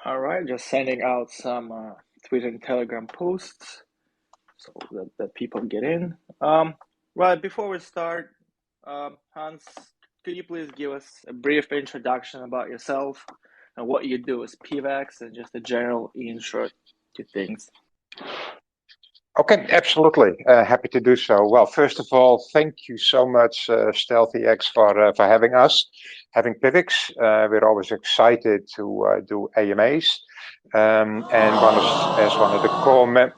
All right, just sending out some Twitter and Telegram posts so that people get in. Right, before we start, Hans, could you please give us a brief introduction about yourself and what you do as PIVX and just a general intro to things? Okay, absolutely. Happy to do so. Well, first of all, thank you so much, StealthEX, for having us, having PIVX. We're always excited to do AMAs, and as one of the core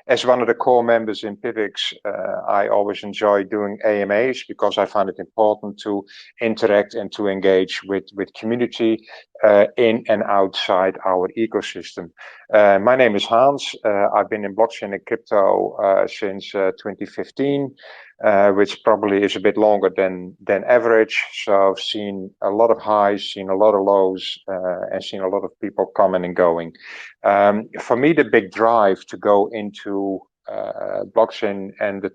as one of the core members in PIVX, I always enjoy doing AMAs because I find it important to interact and to engage with community in and outside our ecosystem. My name is Hans. I've been in blockchain and crypto since 2015, which probably is a bit longer than average. So I've seen a lot of highs, seen a lot of lows, and seen a lot of people coming and going. For me, the big drive to go into blockchain and the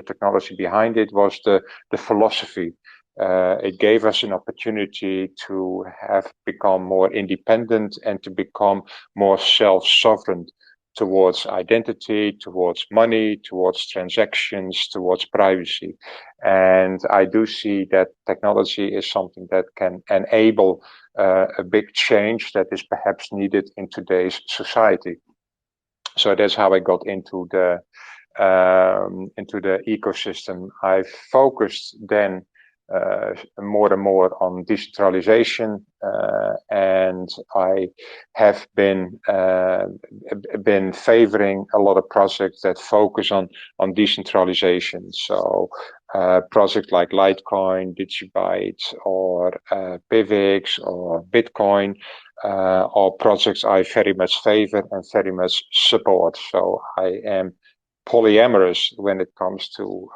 technology behind it was the philosophy. It gave us an opportunity to have become more independent and to become more self-sovereign towards identity, towards money, towards transactions, towards privacy. And I do see that technology is something that can enable a big change that is perhaps needed in today's society. So that's how I got into the ecosystem. I focused then more and more on decentralization, and I have been favoring a lot of projects that focus on decentralization. So projects like Litecoin, Digibyte, or PIVX, or Bitcoin, are projects I very much favor and very much support. So I am polyamorous when it comes to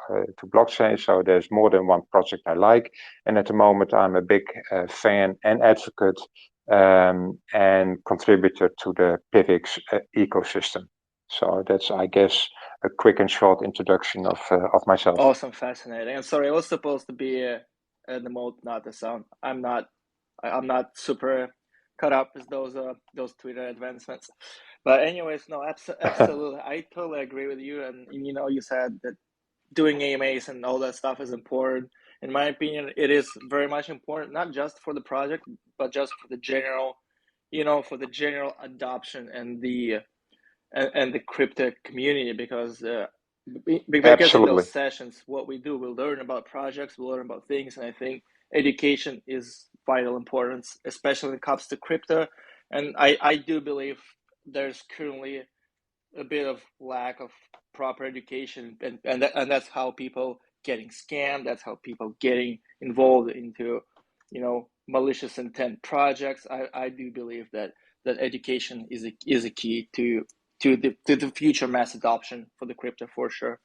blockchain. So there's more than one project I like, and at the moment I'm a big fan and advocate and contributor to the PIVX ecosystem. So that's, I guess, a quick and short introduction of myself. Awesome, fascinating. And sorry, I was supposed to be the mode, not the sound. I'm not super caught up with those Twitter advancements. But anyways, no, absolutely, I totally agree with you. And you said that doing AMAs and all that stuff is important. In my opinion, it is very much important, not just for the project, but just for the general, for the general adoption and the crypto community, because in those sessions, what we do, we learn about projects, we learn about things, and I think education is vital importance, especially when it comes to crypto. And I do believe there's currently a bit of lack of proper education, and that's how people getting scammed. That's how people getting involved into, malicious intent projects. I do believe that education is a key to the future mass adoption for the crypto, for sure.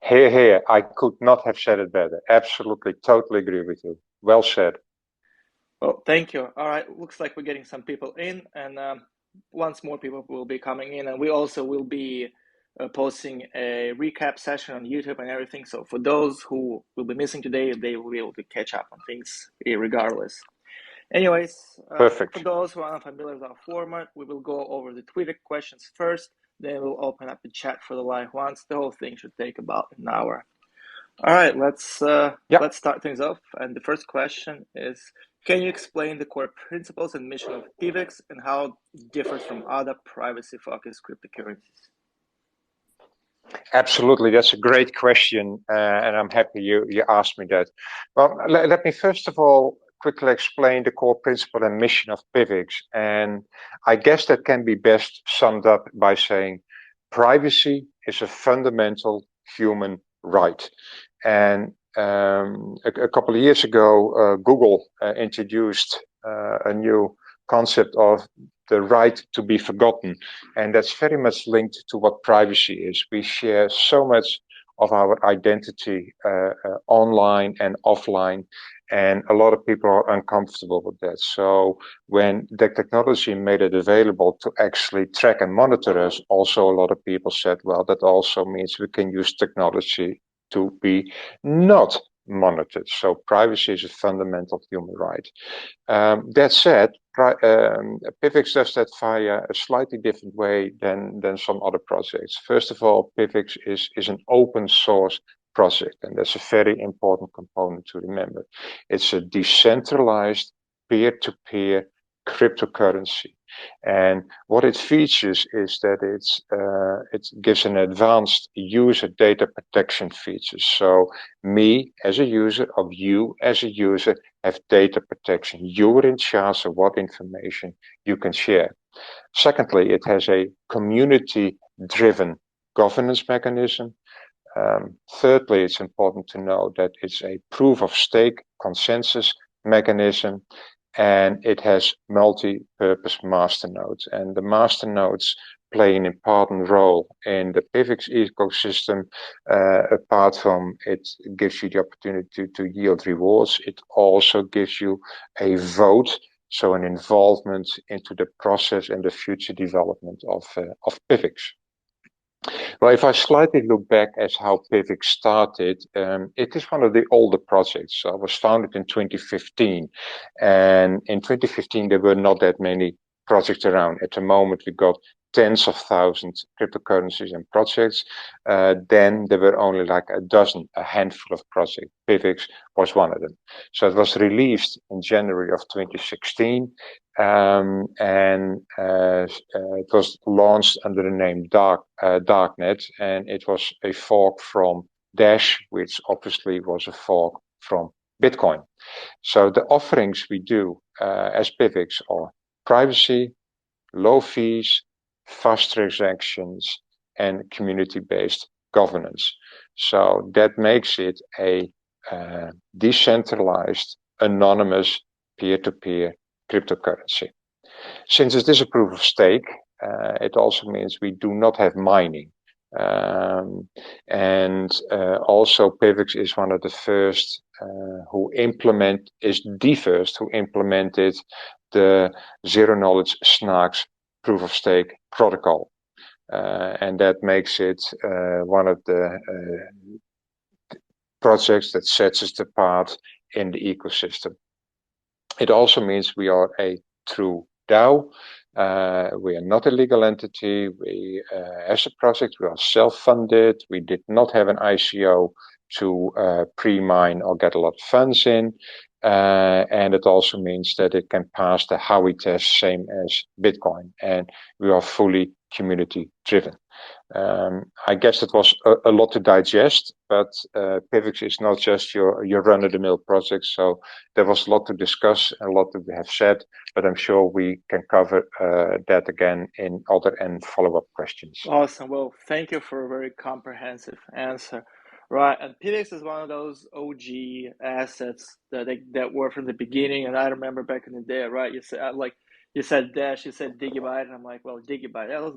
Here, I could not have said it better. Absolutely, totally agree with you. Well said. Well, thank you. All right, looks like we're getting some people in, and once more people will be coming in, and we also will be posting a recap session on YouTube and everything. So for those who will be missing today, they will be able to catch up on things regardless. Anyways, Perfect. For those who are unfamiliar with our format, we will go over the Twitter questions first, then we'll open up the chat for the live ones. The whole thing should take about an hour. All right, let's start things off. And the first question is, can you explain the core principles and mission of PIVX and how it differs from other privacy-focused cryptocurrencies? Absolutely, that's a great question, and I'm happy you asked me that. Well, let me first of all quickly explain the core principle and mission of PIVX, and I guess that can be best summed up by saying privacy is a fundamental human right. And a couple of years ago, Google introduced a new concept of the right to be forgotten, and that's very much linked to what privacy is. We share so much of our identity online and offline, and a lot of people are uncomfortable with that. So when the technology made it available to actually track and monitor us, also a lot of people said, well, that also means we can use technology to be not monitored. So privacy is a fundamental human right. That said, PIVX does that via a slightly different way than some other projects. First of all, PIVX is an open source project, and that's a very important component to remember. It's a decentralized peer-to-peer cryptocurrency. And what it features is that it gives an advanced user data protection feature. So me as a user, of you as a user, have data protection. You're in charge of what information you can share. Secondly, it has a community-driven governance mechanism. Thirdly, it's important to know that it's a proof of stake consensus mechanism, and it has multi-purpose masternodes. And the masternodes play an important role in the PIVX ecosystem. Apart from it gives you the opportunity to yield rewards, it also gives you a vote, so an involvement into the process and the future development of PIVX. Well, if I slightly look back at how PIVX started, it is one of the older projects. So it was founded in 2015. And in 2015, there were not that many projects around. At the moment, we got tens of thousands of cryptocurrencies and projects. Then there were only like a handful of projects. PIVX was one of them. So it was released in January of 2016. It was launched under the name Darknet, and it was a fork from Dash, which obviously was a fork from Bitcoin. So the offerings we do as PIVX are privacy, low fees, fast transactions, and community-based governance. So that makes it a decentralized, anonymous, peer-to-peer cryptocurrency. Since it is a proof of stake, it also means we do not have mining. Also PIVX is one of the first who implemented the zero knowledge snarks proof of stake protocol. And that makes it one of the projects that sets us apart in the ecosystem. It also means we are a true DAO. We are not a legal entity. We, as a project, we are self-funded. We did not have an ICO to pre-mine or get a lot of funds in. And it also means that it can pass the Howey test, same as Bitcoin. And we are fully community driven. I guess it was a lot to digest, but PIVX is not just your run-of-the-mill project. So there was a lot to discuss and a lot that we have said, but I'm sure we can cover that again in other and follow-up questions. Awesome. Well, thank you for a very comprehensive answer. Right, and PIVX is one of those OG assets that were from the beginning, and I remember back in the day, right? You said Dash, you said Digibyte, and I'm like, well, Digibyte, those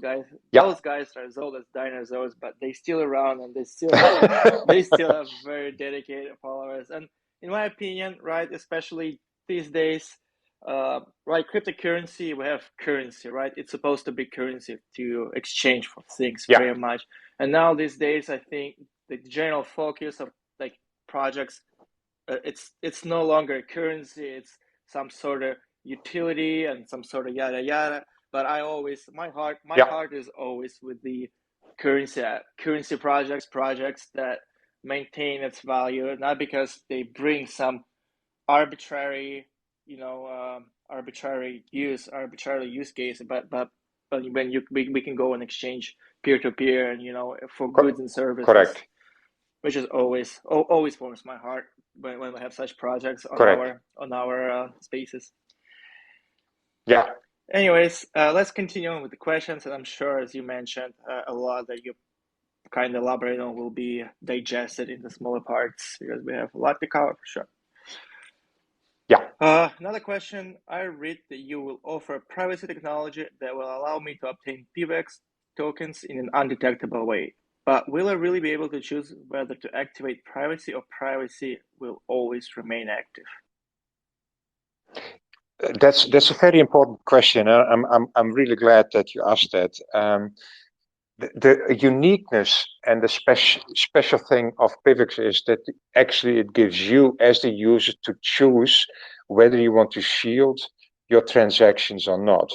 guys are as old as dinosaurs, but they still around, and they still have very dedicated followers. And in my opinion, right, especially these days, right, cryptocurrency, we have currency, right? It's supposed to be currency to exchange for things, pretty much. And now these days, I think the general focus of like projects, it's no longer a currency, it's some sort of utility and some sort of yada yada. But my heart is always with the currency projects that maintain its value, not because they bring some arbitrary use case, but when we can go and exchange peer to peer, and for goods and services. Correct. Which is always warms my heart when we have such projects on our spaces. Yeah. Anyways, let's continue on with the questions, and I'm sure, as you mentioned, a lot that you kind of elaborate on will be digested into smaller parts because we have a lot to cover for sure. Yeah. Another question. I read that you will offer privacy technology that will allow me to obtain PIVX tokens in an undetectable way. But will I really be able to choose whether to activate privacy, or privacy will always remain active? That's a very important question. I'm really glad that you asked that. the uniqueness and the special thing of PIVX is that actually it gives you as the user to choose whether you want to shield your transactions or not.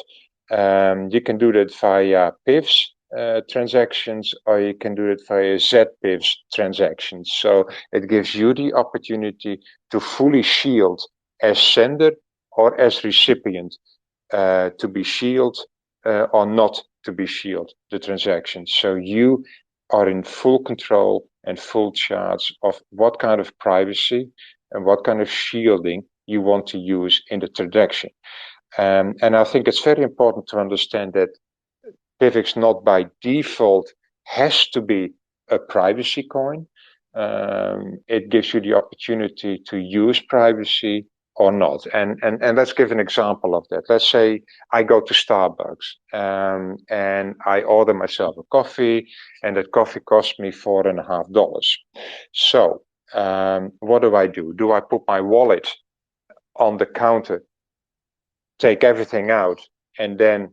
You can do that via PIVs transactions, or you can do it via ZPIVs transactions. So it gives you the opportunity to fully shield as sender or as recipient, to be shielded or not to be shielded the transaction. So you are in full control and full charge of what kind of privacy and what kind of shielding you want to use in the transaction. And I think it's very important to understand that PIVX not by default has to be a privacy coin. It gives you the opportunity to use privacy or not. And let's give an example of that. Let's say I go to Starbucks and I order myself a coffee, and that coffee costs me $4.50. So what do? Do I put my wallet on the counter, take everything out, and then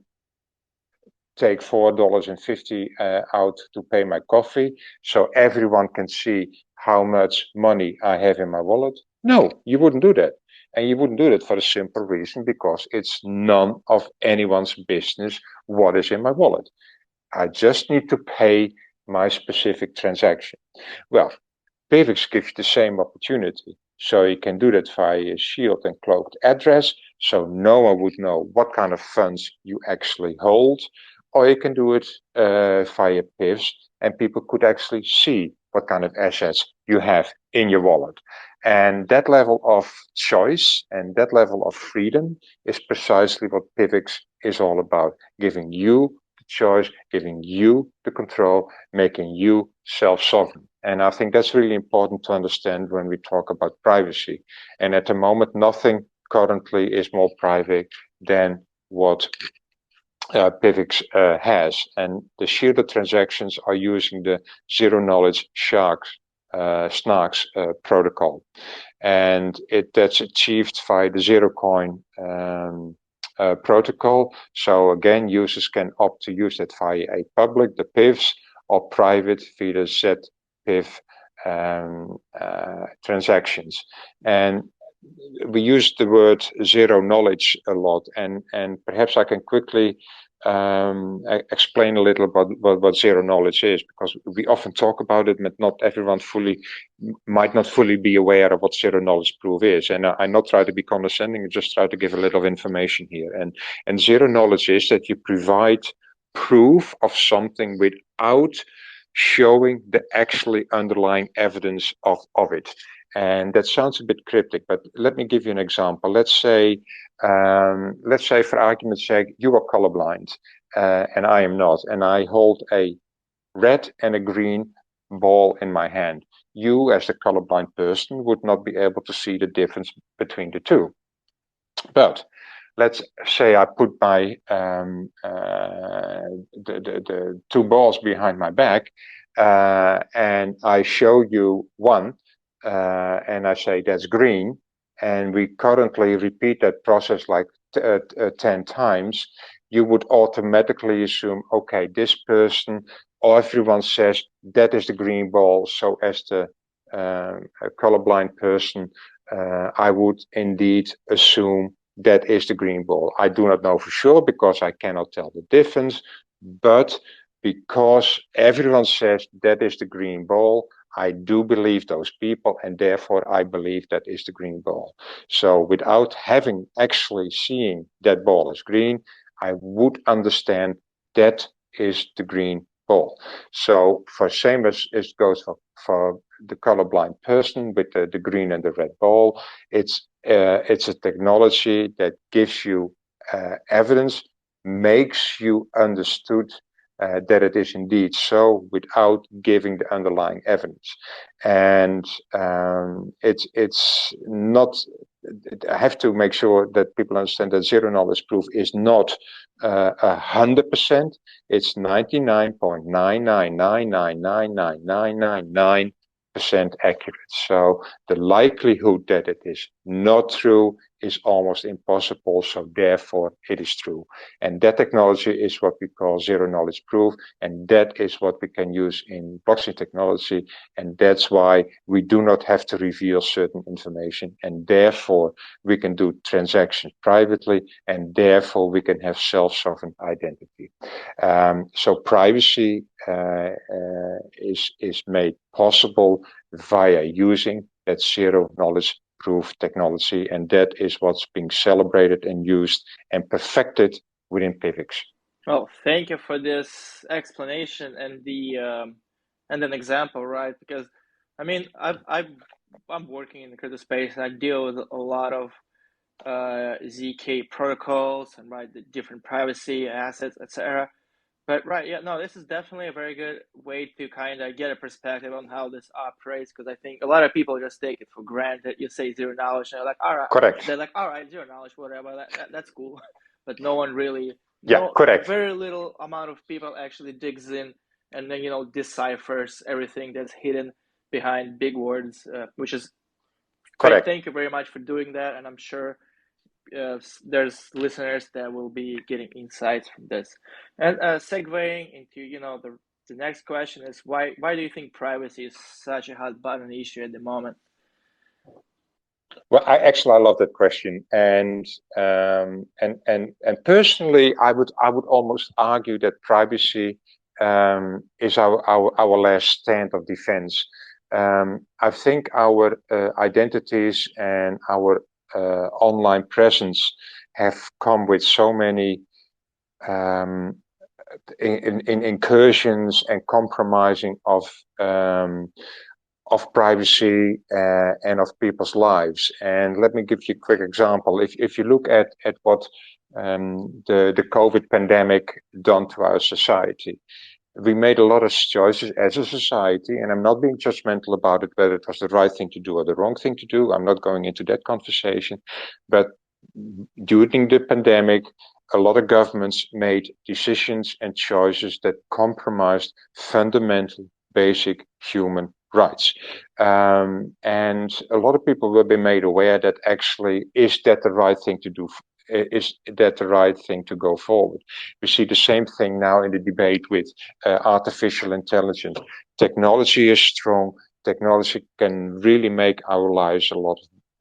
take $4.50 out to pay my coffee so everyone can see how much money I have in my wallet? No, you wouldn't do that. And you wouldn't do that for the simple reason because it's none of anyone's business what is in my wallet. I just need to pay my specific transaction. Well, PIVX gives you the same opportunity. So you can do that via a shield and cloaked address, so no one would know what kind of funds you actually hold. Or you can do it via PIVs, and people could actually see what kind of assets you have in your wallet. And that level of choice and that level of freedom is precisely what PIVX is all about, giving you the choice, giving you the control, making you self-sovereign. And I think that's really important to understand when we talk about privacy. And at the moment, nothing currently is more private than what PIVX has. And the shielded transactions are using the zero knowledge SNARKs protocol. And that's achieved via the zero coin protocol. So again, users can opt to use that via a public, the PIVs, or private via the ZPIV transactions. And we use the word zero knowledge a lot, and perhaps I can quickly explain a little about what zero knowledge is, because we often talk about it, but not everyone might not fully be aware of what zero knowledge proof is. And I not try to be condescending, I just try to give a little information here. And zero knowledge is that you provide proof of something without showing the actually underlying evidence of it. And that sounds a bit cryptic, but let me give you an example. Let's say for argument's sake, you are colorblind, and I am not, and I hold a red and a green ball in my hand. You, as a colorblind person, would not be able to see the difference between the two. But let's say I put my the two balls behind my back, and I show you one. And I say that's green, and we currently repeat that process like 10 times, you would automatically assume, okay, this person, or everyone says that is the green ball. So as the colorblind person, I would indeed assume that is the green ball. I do not know for sure because I cannot tell the difference, but because everyone says that is the green ball, I do believe those people, and therefore I believe that is the green ball. So without having actually seeing that ball is green, I would understand that is the green ball. So for same as it goes for the colorblind person with the green and the red ball, it's a technology that gives you evidence, makes you understood that it is indeed so without giving the underlying evidence. And it's not, I have to make sure that people understand that zero knowledge proof is not 100%. It's 99.999999999% accurate. So the likelihood that it is not true is almost impossible, so therefore it is true. And that technology is what we call zero-knowledge proof, and that is what we can use in blockchain technology, and that's why we do not have to reveal certain information, and therefore we can do transactions privately, and therefore we can have self-sovereign identity. So privacy is made possible via using that zero-knowledge proof technology, and that is what's being celebrated and used and perfected within PIVX. Well, thank you for this explanation and and an example, right? Because I mean, I'm working in the crypto space and I deal with a lot of ZK protocols and right the different privacy assets, etc. But right, yeah, no, this is definitely a very good way to kind of get a perspective on how this operates, because I think a lot of people just take it for granted. You say zero knowledge, and they're like, all right, Correct. they're like, all right, zero knowledge, whatever, that's cool. But no one really, Yeah, correct. very little amount of people actually digs in and then deciphers everything that's hidden behind big words, which is correct. Thank you very much for doing that, and I'm sure there's listeners that will be getting insights from this. And segueing into the next question is why do you think privacy is such a hot button issue at the moment? Well, I love that question, and personally, I would almost argue that privacy is our last stand of defense. I think our identities and our online presence have come with so many in incursions and compromising of privacy and of people's lives. And let me give you a quick example. If you look at what the COVID pandemic done to our society, we made a lot of choices as a society, and I'm not being judgmental about it, whether it was the right thing to do or the wrong thing to do. I'm not going into that conversation. But during the pandemic, a lot of governments made decisions and choices that compromised fundamental, basic human rights. And a lot of people will be made aware that actually, is that the right thing to do? Is that the right thing to go forward? We see the same thing now in the debate with artificial intelligence. Technology is strong. Technology can really make our lives a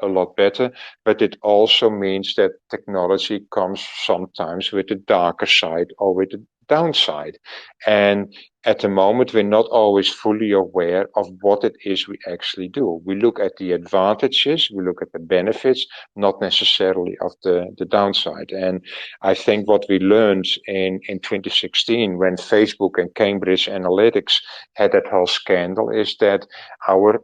lot better, but it also means that technology comes sometimes with a darker side or with a downside. And at the moment, we're not always fully aware of what it is we actually do. We look at the advantages, we look at the benefits, not necessarily of the downside. And I think what we learned in 2016 when Facebook and Cambridge Analytics had that whole scandal is that our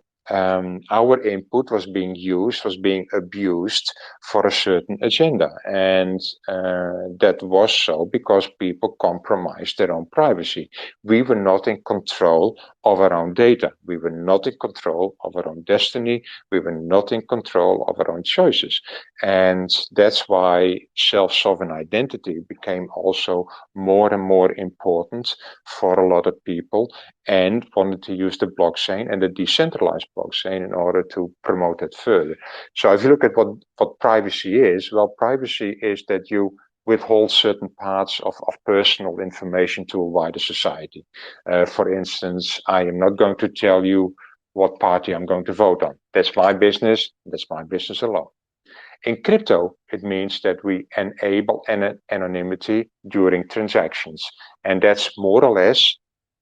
input was being abused for a certain agenda. And that was so because people compromised their own privacy. We were not in control of our own data. We were not in control of our own destiny. We were not in control of our own choices. And that's why self-sovereign identity became also more and more important for a lot of people, and wanted to use the blockchain and the decentralized blockchain in order to promote it further. So if you look at what privacy is, well, privacy is that you withhold certain parts of personal information to a wider society. For instance, I am not going to tell you what party I'm going to vote on. That's my business. That's my business alone. In crypto, it means that we enable anonymity during transactions. And that's more or less,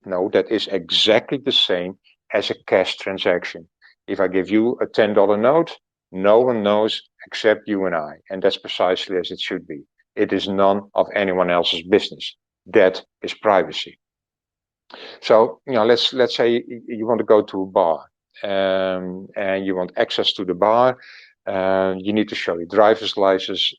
no, that is exactly the same as a cash transaction. If I give you a $10 note, no one knows except you and I. And that's precisely as it should be. It is none of anyone else's business. That is privacy. So, let's say you want to go to a bar, and you want access to the bar. You need to show your driver's license,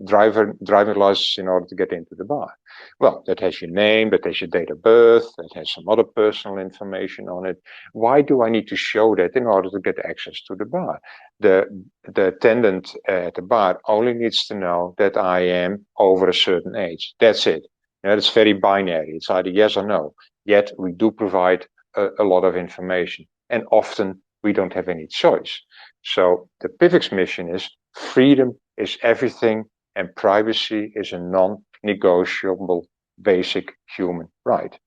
driving license in order to get into the bar. Well, that has your name, that has your date of birth, that has some other personal information on it. Why do I need to show that in order to get access to the bar? The attendant at the bar only needs to know that I am over a certain age. That's it. It's very binary. It's either yes or no. Yet we do provide a lot of information, and often we don't have any choice. So the PIVX mission is freedom is everything and privacy is a non-negotiable basic human right.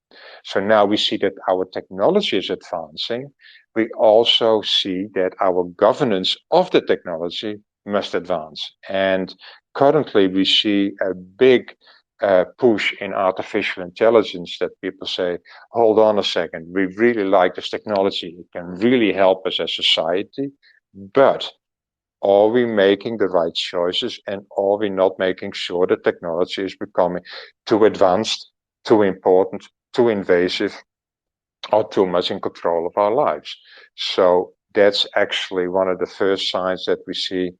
So now we see that our technology is advancing. We also see that our governance of the technology must advance. And currently we see a big push in artificial intelligence that people say, hold on a second, we really like this technology. It can really help us as society, but are we making the right choices and are we not making sure that technology is becoming too advanced, too important, too invasive, or too much in control of our lives? So that's actually one of the first signs that we see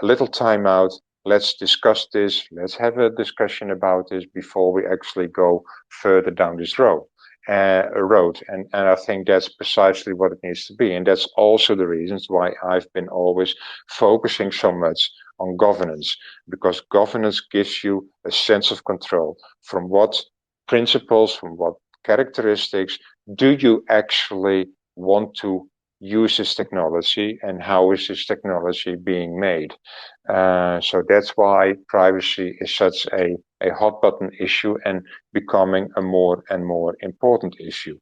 a little time out. Let's discuss this. Let's have a discussion about this before we actually go further down this road. And I think that's precisely what it needs to be. And that's also the reasons why I've been always focusing so much on governance, because governance gives you a sense of control from what principles, from what characteristics do you actually want to use this technology and how is this technology being made? So that's why privacy is such a hot button issue and becoming a more and more important issue.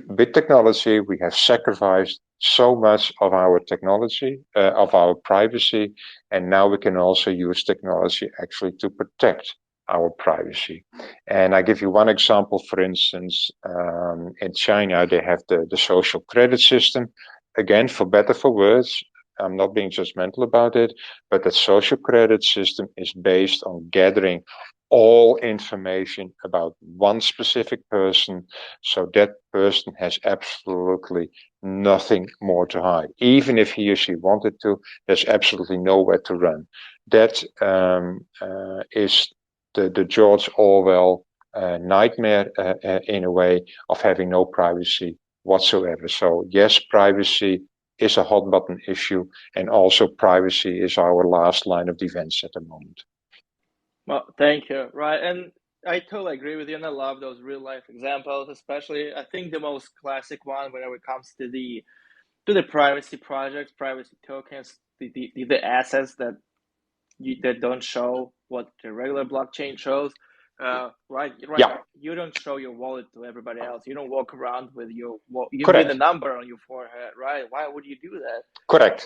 With technology, we have sacrificed so much of our technology, of our privacy, and now we can also use technology actually to protect our privacy. And I give you one example, for instance, in China, they have the social credit system. Again, for better, for worse, I'm not being judgmental about it, but that social credit system is based on gathering all information about one specific person, so that person has absolutely nothing more to hide. Even if he or she wanted to, there's absolutely nowhere to run. That is the George Orwell nightmare in a way of having no privacy whatsoever. So yes, privacy is a hot button issue, and also privacy is our last line of defense at the moment. Well, thank you. Right. And I totally agree with you. And I love those real life examples, especially I think the most classic one whenever it comes to the privacy projects, privacy tokens, the assets that don't show what the regular blockchain shows. Right. Yeah. You don't show your wallet to everybody else. You don't walk around with with a Correct. number on your forehead, right? Why would you do that? Correct.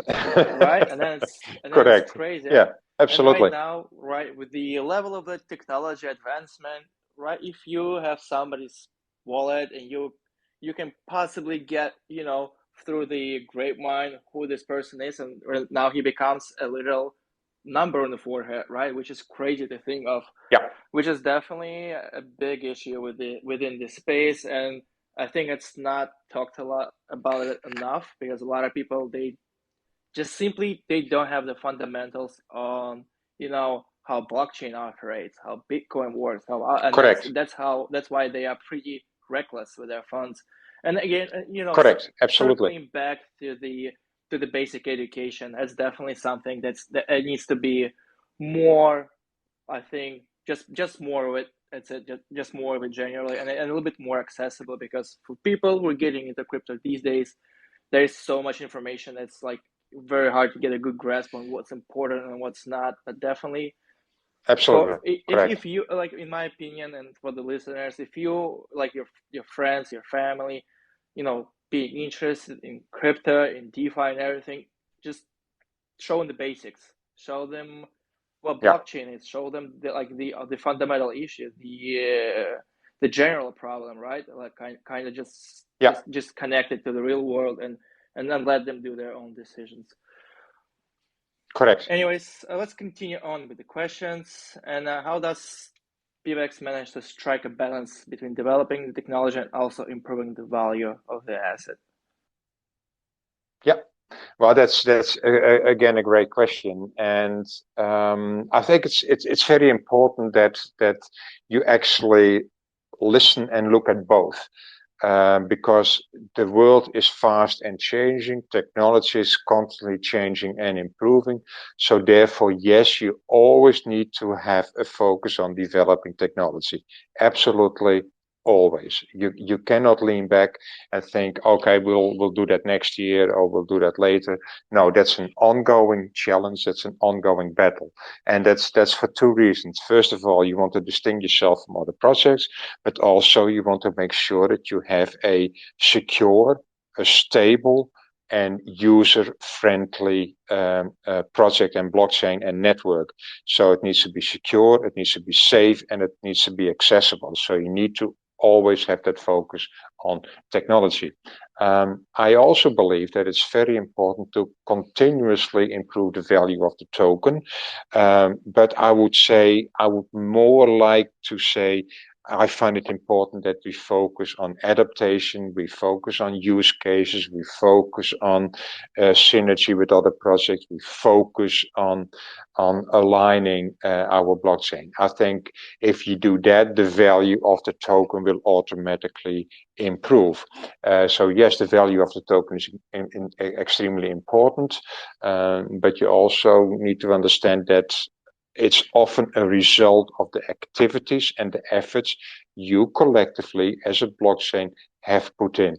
Right? And then it's Correct. crazy. Yeah, And right absolutely. now, right, with the level of the technology advancement, right, if you have somebody's wallet and you can possibly get, through the grapevine who this person is, and now he becomes a little number on the forehead, right? Which is crazy to think of. Yeah. Which is definitely a big issue within this space, and I think it's not talked a lot about it enough because a lot of people they just simply they don't have the fundamentals on how blockchain operates, how Bitcoin works, and Correct. that's why they are pretty reckless with their funds. And again, Correct. Absolutely. circling back to the basic education, that's definitely something that it needs to be more. I think just more of it. It's just more of it generally, and a little bit more accessible because for people who are getting into crypto these days, there's so much information that's like very hard to get a good grasp on what's important and what's not. But definitely, Absolutely. if Correct. you like, in my opinion, and for the listeners, if you like your friends, your family, being interested in crypto, in DeFi, and everything, just show them the basics. Show them what Yeah. blockchain is. Show them the fundamental issue, the general problem, right? Like kind of Yeah. just connect it to the real world and then let them do their own decisions. Correct. Anyways, let's continue on with the questions. And how does PIVX manage to strike a balance between developing the technology and also improving the value of the asset? Yeah. Well, that's again a great question, and I think it's very important that you actually listen and look at both. Because the world is fast and changing, technology is constantly changing and improving. So therefore, yes, you always need to have a focus on developing technology. Absolutely always. You cannot lean back and think, okay, we'll do that next year or we'll do that later. No, that's an ongoing challenge. That's an ongoing battle, and that's for two reasons. First of all, you want to distinguish yourself from other projects, but also you want to make sure that you have a secure, a stable, and user-friendly project and blockchain and network. So it needs to be secure, it needs to be safe, and it needs to be accessible. So you need to always have that focus on technology. I also believe that it's very important to continuously improve the value of the token. But I would more like to say, I find it important that we focus on adaptation, we focus on use cases, we focus on synergy with other projects, we focus on aligning our blockchain. I think if you do that, the value of the token will automatically improve. So yes, the value of the token is extremely important, but you also need to understand that it's often a result of the activities and the efforts you collectively as a blockchain have put in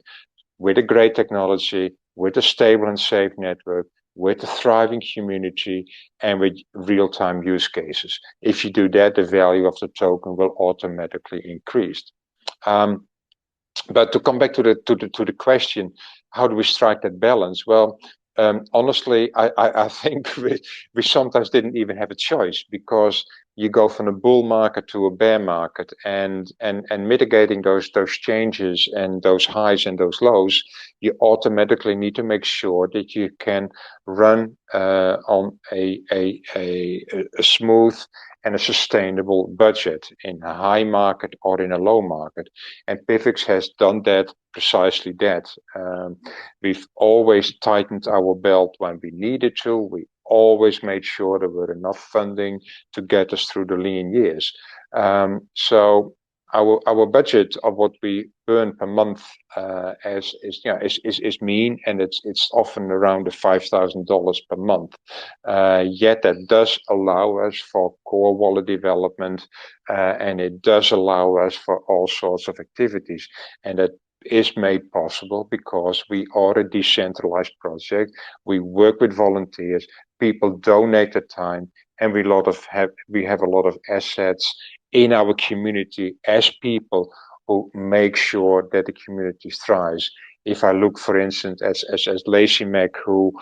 with a great technology, with a stable and safe network, with a thriving community, and with real-time use cases. If you do that, the value of the token will automatically increase. But to come back to the question, how do we strike that balance? Well, honestly, I think we sometimes didn't even have a choice, because you go from a bull market to a bear market, and mitigating those changes and those highs and those lows, you automatically need to make sure that you can run on a smooth and a sustainable budget in a high market or in a low market. And PIVX has done that, precisely that. We've always tightened our belt when we needed to. We always made sure there were enough funding to get us through the lean years. So our budget of what we burn per month is mean, and it's often around the $5,000 per month. Yet that does allow us for core wallet development, and it does allow us for all sorts of activities, and that is made possible because we are a decentralized project. We work with volunteers, people donate their time, and we have a lot of assets in our community as people who make sure that the community thrives. If I look, for instance, as Lacey Mack, who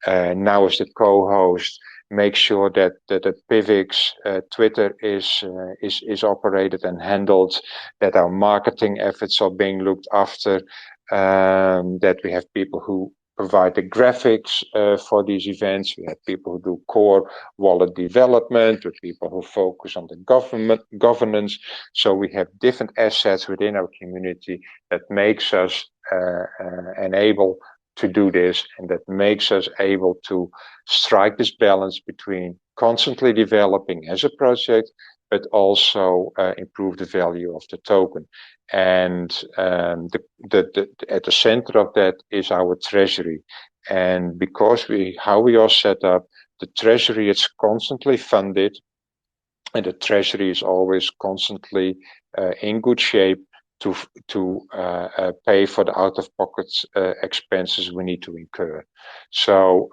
now is the co-host, make sure that the PIVX Twitter is operated and handled, that our marketing efforts are being looked after, that we have people who provide the graphics for these events. We have people who do core wallet development, with people who focus on the governance. So we have different assets within our community that makes us enable to do this, and that makes us able to strike this balance between constantly developing as a project, but also improve the value of the token. And at the center of that is our treasury. And because how we are set up, the treasury is constantly funded, and the treasury is always constantly in good shape to pay for the out-of-pocket expenses we need to incur. So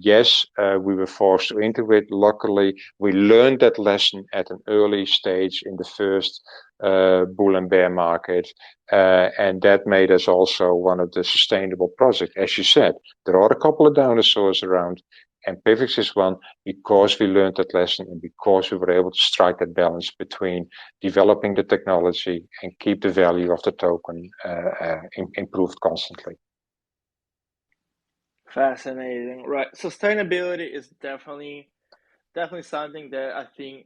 yes, we were forced into it. Luckily, we learned that lesson at an early stage in the first bull and bear market, and that made us also one of the sustainable projects. As you said, there are a couple of dinosaurs around, and PIVX is one, because we learned that lesson and because we were able to strike that balance between developing the technology and keep the value of the token improved constantly. Fascinating, right? Sustainability is definitely something that I think,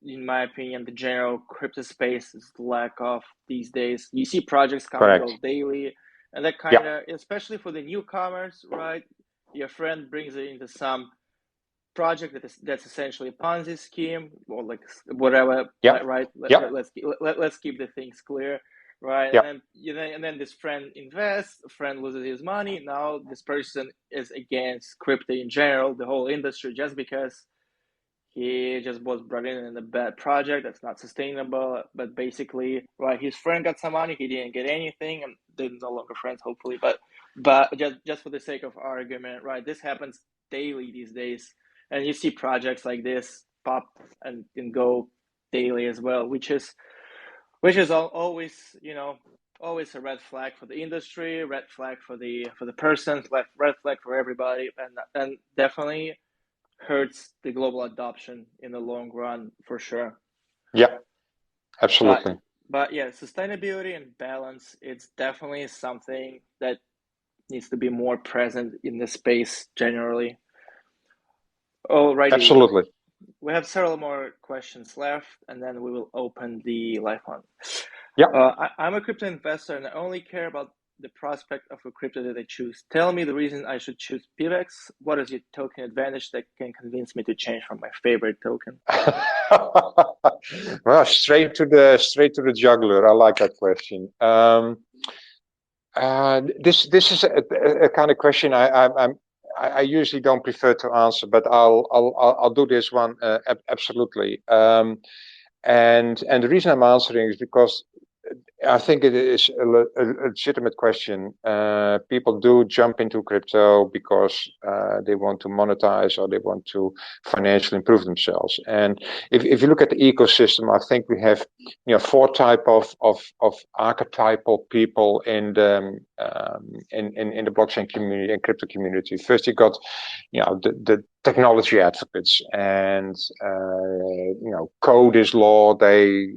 in my opinion, the general crypto space is lack of these days. You see projects come and go daily, and that kind of, especially for the newcomers, right? Your friend brings it into some project that's essentially a Ponzi scheme, or like whatever, right? Let's keep the things clear, right? And then this friend invests, a friend loses his money. Now this person is against crypto in general, the whole industry, just because He just was brought in a bad project that's not sustainable. But basically, right, his friend got some money, he didn't get anything, and they're no longer friends, hopefully. But just for the sake of argument, right, this happens daily these days, and you see projects like this pop and go daily as well, which is always, always a red flag for the industry, red flag for the person, red flag for everybody, and definitely hurts the global adoption in the long run for sure. Yeah, But absolutely. yeah, sustainability and balance, it's definitely something that needs to be more present in the space generally. Alrighty, Absolutely. we have several more questions left, and then we will open the live one. Yeah. I'm a crypto investor and I only care about the prospect of a crypto that I choose. Tell me the reason I should choose PIVX. What is your token advantage that can convince me to change from my favorite token? Well, straight to the jugular. I like that question. This is a kind of question I usually don't prefer to answer, but I'll do this one absolutely. And the reason I'm answering is because I think it is a legitimate question. People do jump into crypto because they want to monetize or they want to financially improve themselves. And if you look at the ecosystem, I think we have four type of archetypal people in the blockchain community and crypto community. First, you got the technology advocates, and code is law. They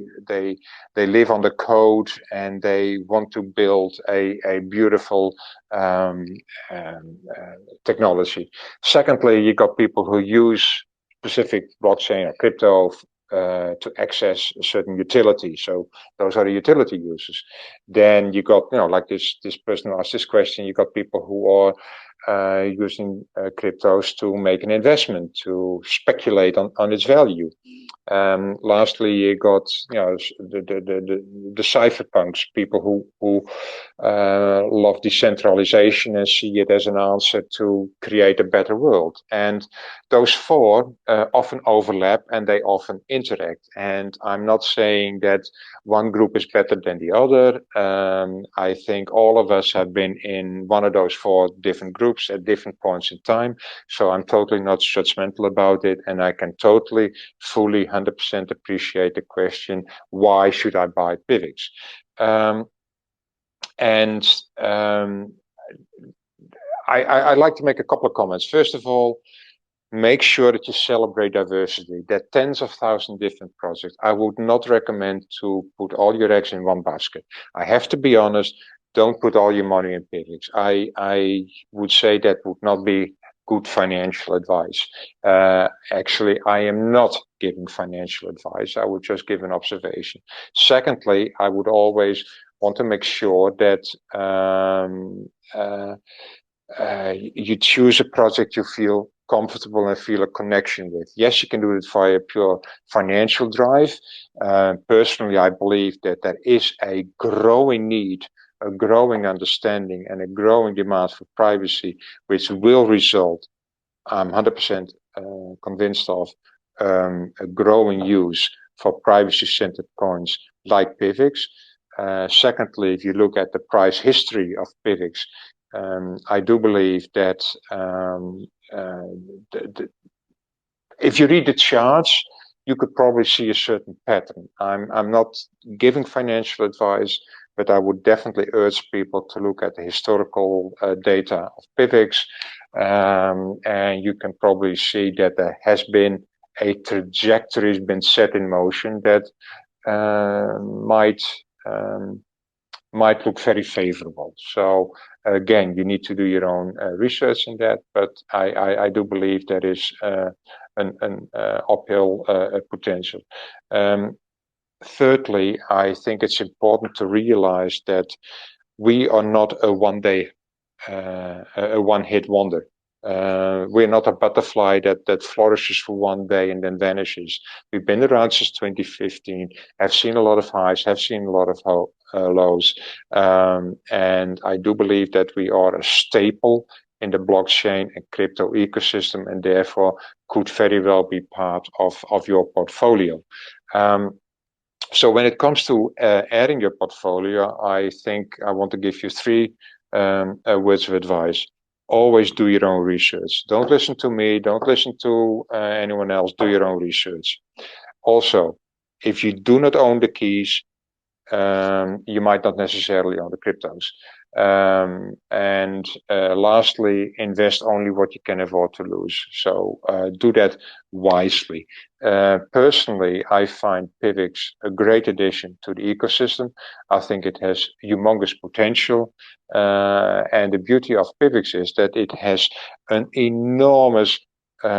live on the code and they want to build a beautiful technology. Secondly, you got people who use specific blockchain or crypto to access a certain utility. So those are the utility users. Then you got, like this person who asked this question, you got people who are using cryptos to make an investment, to speculate on its value. Lastly, you got the cypherpunks, people who love decentralization and see it as an answer to create a better world. And those four often overlap and they often interact. And I'm not saying that one group is better than the other. I think all of us have been in one of those four different groups at different points in time. So I'm totally not judgmental about it, and I can totally, fully, 100% appreciate the question, why should I buy PIVX? I like to make a couple of comments. First of all, make sure that you celebrate diversity. There are tens of thousands of different projects. I would not recommend to put all your eggs in one basket. I have to be honest, don't put all your money in PIVX. I would say that would not be good financial advice. Actually, I am not giving financial advice. I would just give an observation. Secondly, I would always want to make sure that you choose a project you feel comfortable and feel a connection with. Yes, you can do it via pure financial drive. Personally, I believe that there is a growing need, a growing understanding, and a growing demand for privacy, which will result, I'm 100% convinced of, a growing use for privacy-centered coins like PIVX. Secondly, if you look at the price history of PIVX, I do believe that if you read the charts, you could probably see a certain pattern. I'm not giving financial advice, but I would definitely urge people to look at the historical data of PIVX, and you can probably see that there has been a trajectory has been set in motion that might look very favorable. So again, you need to do your own research in that, but I do believe there is an uphill potential. Thirdly, I think it's important to realize that we are not a one-hit wonder. We're not a butterfly that flourishes for one day and then vanishes. We've been around since 2015. I've seen a lot of highs, have seen a lot of lows, and I do believe that we are a staple in the blockchain and crypto ecosystem, and therefore could very well be part of your portfolio. So when it comes to adding your portfolio, I think I want to give you three words of advice. Always do your own research. Don't listen to me. Don't listen to anyone else. Do your own research. Also, if you do not own the keys, you might not necessarily own the cryptos. And lastly, invest only what you can afford to lose. So do that wisely. Personally, I find PIVX a great addition to the ecosystem. I think it has humongous potential. And the beauty of PIVX is that it has an enormous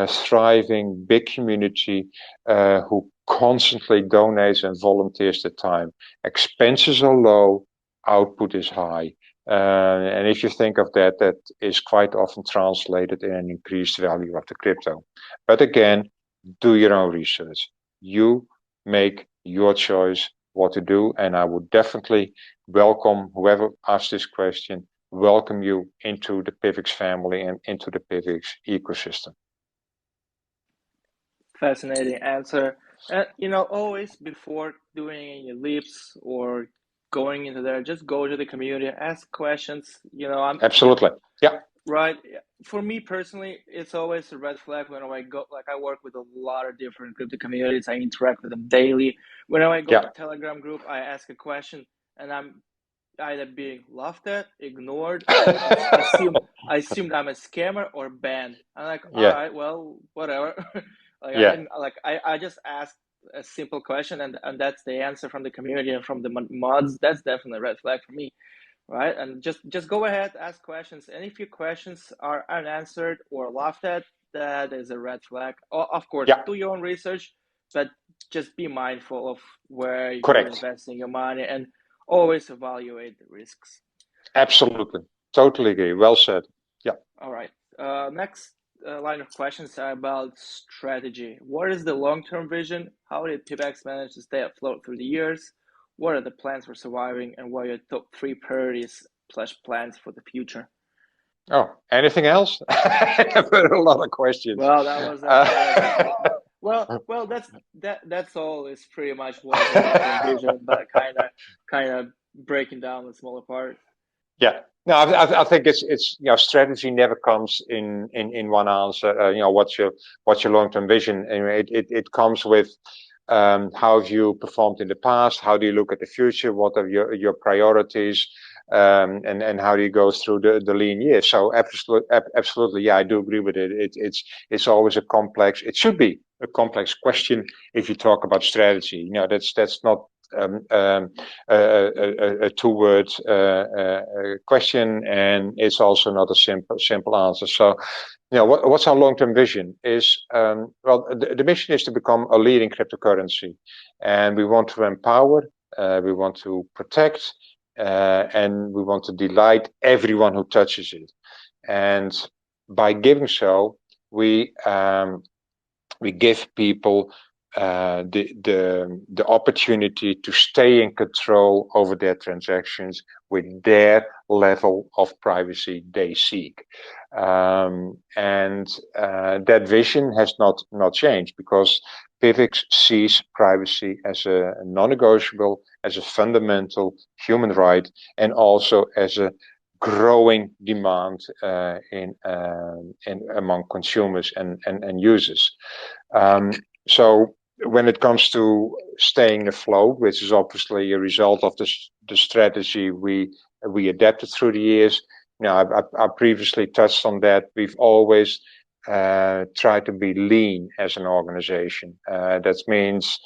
thriving big community who constantly donates and volunteers the time. Expenses are low, output is high. And if you think of that, that is quite often translated in an increased value of the crypto. But again, do your own research. You make your choice what to do. And I would definitely welcome whoever asked this question, welcome you into the PIVX family and into the PIVX ecosystem. Fascinating answer. Always before doing any leaps or going into there, just go to the community, ask questions. Absolutely. Yeah. Right. For me personally, it's always a red flag when I go, like I work with a lot of different crypto communities. I interact with them daily. Whenever I go to Telegram group, I ask a question and I'm either being laughed at, ignored, assumed I'm a scammer or banned. I'm like, all right, well, whatever. I just asked a simple question and that's the answer from the community and from the mods. That's definitely a red flag for me, right? And just go ahead, ask questions, and if your questions are unanswered or laughed at, that is a red flag. Of course, do your own research, but just be mindful of where you're investing your money and always evaluate the risks. Absolutely. Totally agree. Well said. Yeah. All right. Next line of questions are about strategy. What is the long-term vision? How did PIVX manage to stay afloat through the years? What are the plans for surviving? And what are your top 3 priorities / plans for the future? Oh, anything else? I've heard a lot of questions. Well, that was well, that's all is pretty much what is the long-term vision, but kind of breaking down the smaller parts. Yeah, no, I think it's strategy never comes in one answer. What's your long-term vision? And it comes with how have you performed in the past? How do you look at the future? What are your priorities? And how do you go through the lean years? So absolutely, yeah, I do agree with it. It's always it should be a complex question if you talk about strategy. That's not a two-word question, and it's also not a simple answer. So, what's our long-term vision? Is the mission is to become a leading cryptocurrency, and we want to empower, we want to protect, and we want to delight everyone who touches it. And by giving so, we give people the opportunity to stay in control over their transactions with their level of privacy they seek. And that vision has not changed, because PIVX sees privacy as a non-negotiable, as a fundamental human right, and also as a growing demand in among consumers and users. So when it comes to staying afloat, which is obviously a result of the strategy we adapted through the years, I previously touched on that. We've always try to be lean as an organization. That means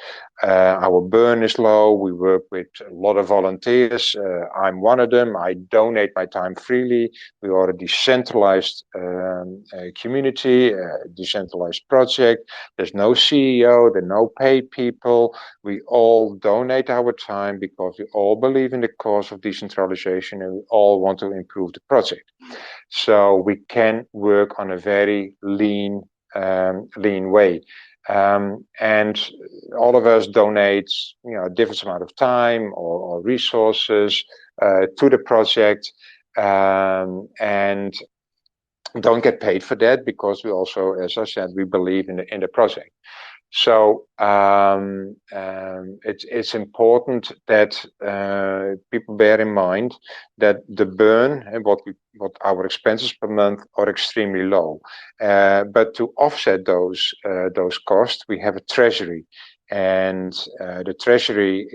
our burn is low. We work with a lot of volunteers. I'm one of them. I donate my time freely. We are a decentralized community, a decentralized project. There's no CEO, there are no paid people. We all donate our time because we all believe in the cause of decentralization and we all want to improve the project. So we can work on a very lean way. And all of us donate, a different amount of time or resources to the project. And don't get paid for that, because we also, as I said, we believe in the project. So it's important that people bear in mind that the burn and what our expenses per month are extremely low. But to offset those costs, we have a treasury, and the treasury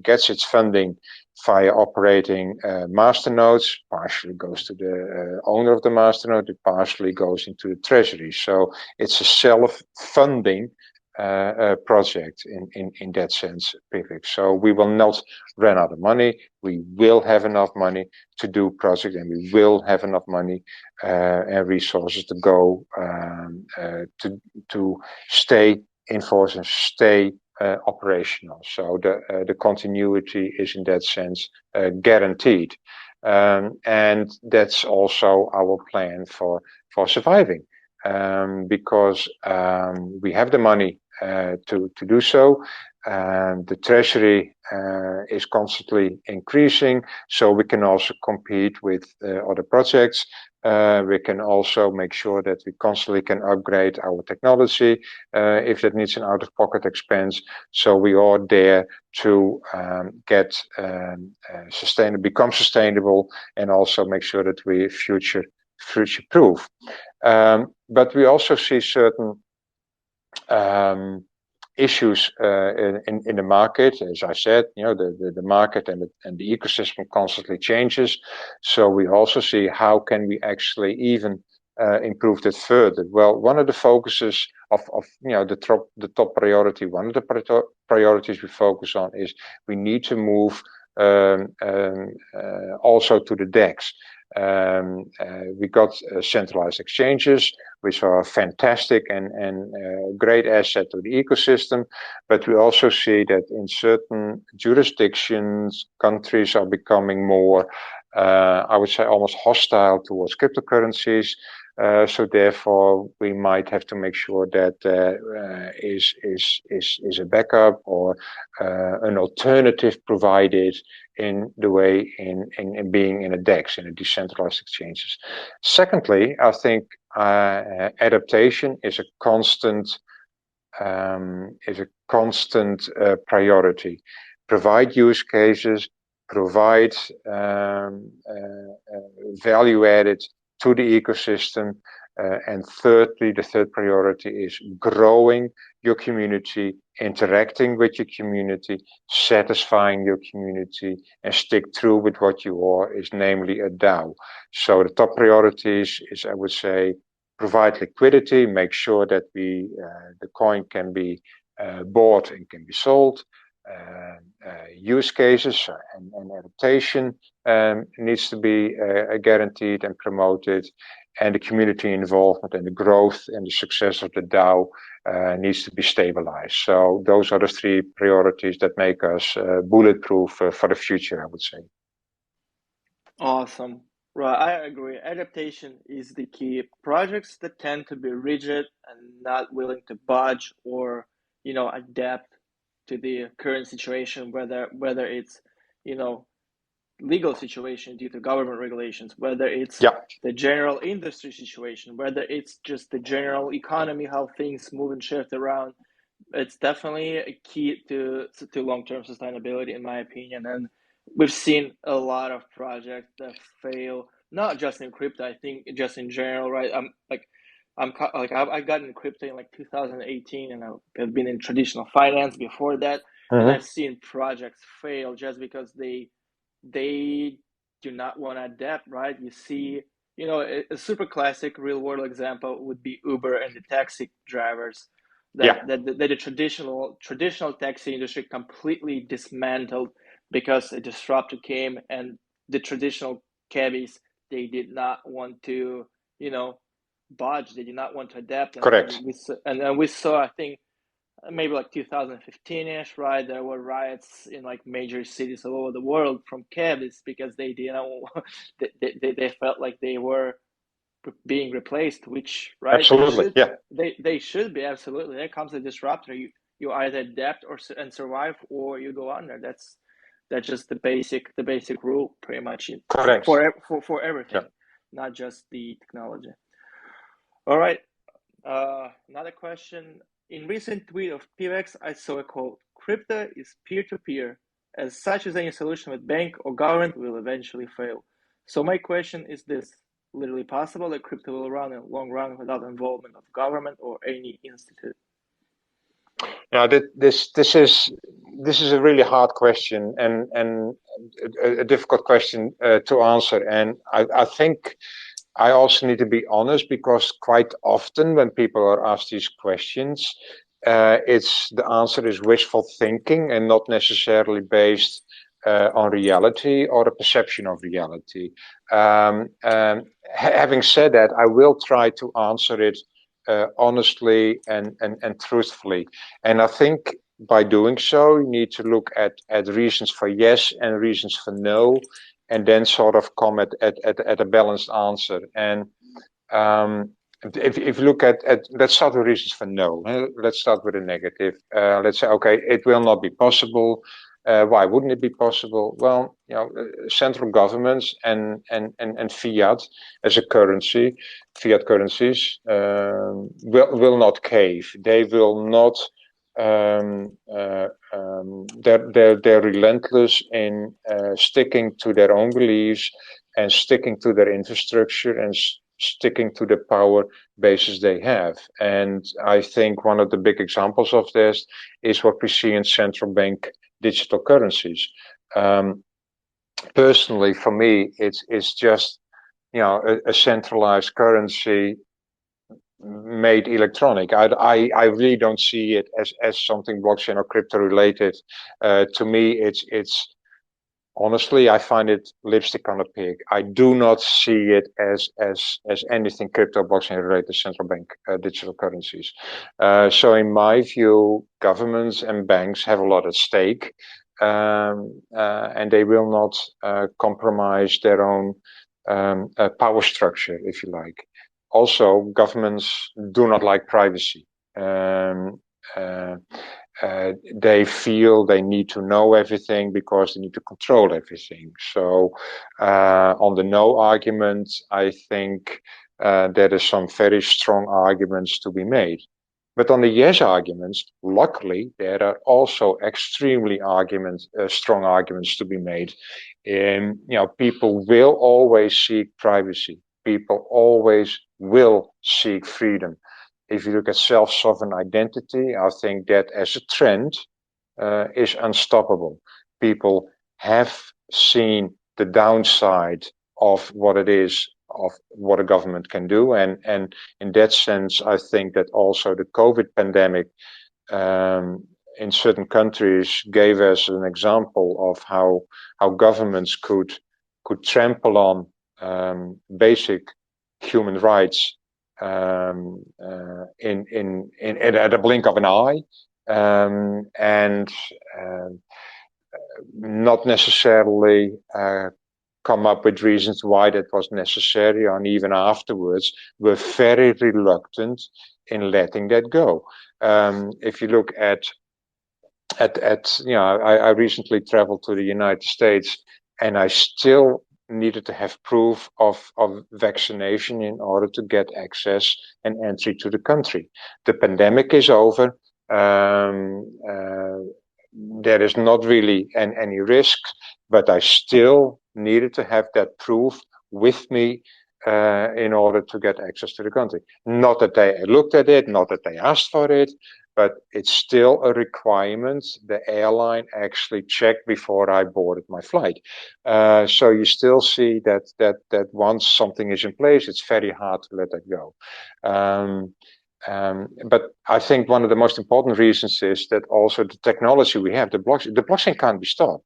gets its funding via operating masternodes. Partially goes to the owner of the masternode, it partially goes into the treasury. So it's a self-funding project in that sense, PIVX. So we will not run out of money. We will have enough money to do project, and we will have enough money and resources to go to stay in force and stay operational. So the continuity is in that sense guaranteed. And that's also our plan for surviving, because we have the money to do so. The treasury is constantly increasing, so we can also compete with other projects. We can also make sure that we constantly can upgrade our technology if that needs an out-of-pocket expense. So we are there to become sustainable, and also make sure that we future-proof. But we also see certain issues in the market. As I said, the market and the ecosystem constantly changes. So we also see how can we actually even improve that further. Well, one of the focuses of the top priority, one of the priorities we focus on is we need to move also to the DEX. We got centralized exchanges, which are fantastic and great asset to the ecosystem. But we also see that in certain jurisdictions, countries are becoming more, I would say, almost hostile towards cryptocurrencies. So therefore, we might have to make sure that is a backup or an alternative provided in the way in being in a DEX, in a decentralized exchanges. Secondly, I think adaptation is a constant priority. Provide use cases, provide value added to the ecosystem. And thirdly, the third priority is growing your community, interacting with your community, satisfying your community, and stick true with what you are, is namely a DAO. So the top priorities is, I would say, provide liquidity, make sure that the coin can be bought and can be sold. Use cases and adaptation needs to be guaranteed and promoted, and the community involvement and the growth and the success of the DAO needs to be stabilized. So those are the three priorities that make us bulletproof for the future, I would say. Awesome. Right, I agree. Adaptation is the key. Projects that tend to be rigid and not willing to budge or, adapt to the current situation, whether it's, legal situation due to government regulations, whether it's the general industry situation, whether it's just the general economy, how things move and shift around. It's definitely a key to long-term sustainability, in my opinion. And we've seen a lot of projects that fail, not just in crypto, I think just in general, right? I got in crypto in like 2018, and I've been in traditional finance before that. And I've seen projects fail just because they do not want to adapt, right? You see, a super classic real world example would be Uber and the taxi drivers that the traditional taxi industry completely dismantled because a disruptor came, and the traditional cabbies, they did not want to, budge. They did not want to adapt. Correct. And we saw, I think, maybe like 2015-ish, right? There were riots in like major cities all over the world from cabbies because they they felt like they were being replaced, which, right? Absolutely, They should be, absolutely. There comes a disruptor. You either adapt and survive, or you go under. That's just the basic rule, pretty much. Correct. For everything. not just the technology. All right. Another question. In recent tweet of PIVX, I saw a quote: "Crypto is peer-to-peer. As such, as any solution with bank or government will eventually fail." So my question is this: literally possible that crypto will run in the long run without involvement of government or any institute? Now, this is a really hard question and a difficult question to answer. And I think I also need to be honest, because quite often when people are asked these questions, it's the answer is wishful thinking and not necessarily based on reality or a perception of reality. Having said that, I will try to answer it honestly and truthfully. And I think by doing so, you need to look at reasons for yes and reasons for no, and then sort of come at a balanced answer. And if you look at let's start with reasons for no. Let's start with a negative. Let's say, okay, it will not be possible. Why wouldn't it be possible? Well, central governments and fiat as a currency, fiat currencies will not cave. They will not. They're relentless in sticking to their own beliefs and sticking to their infrastructure and sticking to the power bases they have. And I think one of the big examples of this is what we see in central bank digital currencies. Personally, for me, it's just a centralized currency made electronic. I really don't see it as something blockchain or crypto related. To me, it's honestly, I find it lipstick on a pig. I do not see it as anything crypto blockchain related central bank digital currencies. So in my view, governments and banks have a lot at stake, and they will not compromise their own power structure, if you like. Also, governments do not like privacy. They feel they need to know everything because they need to control everything. So on the no argument, I think there is some very strong arguments to be made. But on the yes arguments, luckily, there are also extremely strong arguments to be made. And people will always seek privacy. People always will seek freedom. If you look at self-sovereign identity, I think that as a trend is unstoppable. People have seen the downside of what it is, of what a government can do. And in that sense, I think that also the COVID pandemic in certain countries gave us an example of how governments could trample on basic human rights at a blink of an eye, and not necessarily come up with reasons why that was necessary, and even afterwards were very reluctant in letting that go. If you look at I recently traveled to the United States, and I still needed to have proof of vaccination in order to get access and entry to the country. The pandemic is over. There is not really any risk, but I still needed to have that proof with me in order to get access to the country. Not that they looked at it, not that they asked for it, but it's still a requirement the airline actually checked before I boarded my flight. So you still see that once something is in place, it's very hard to let that go. But I think one of the most important reasons is that also the technology we have, the blockchain can't be stopped.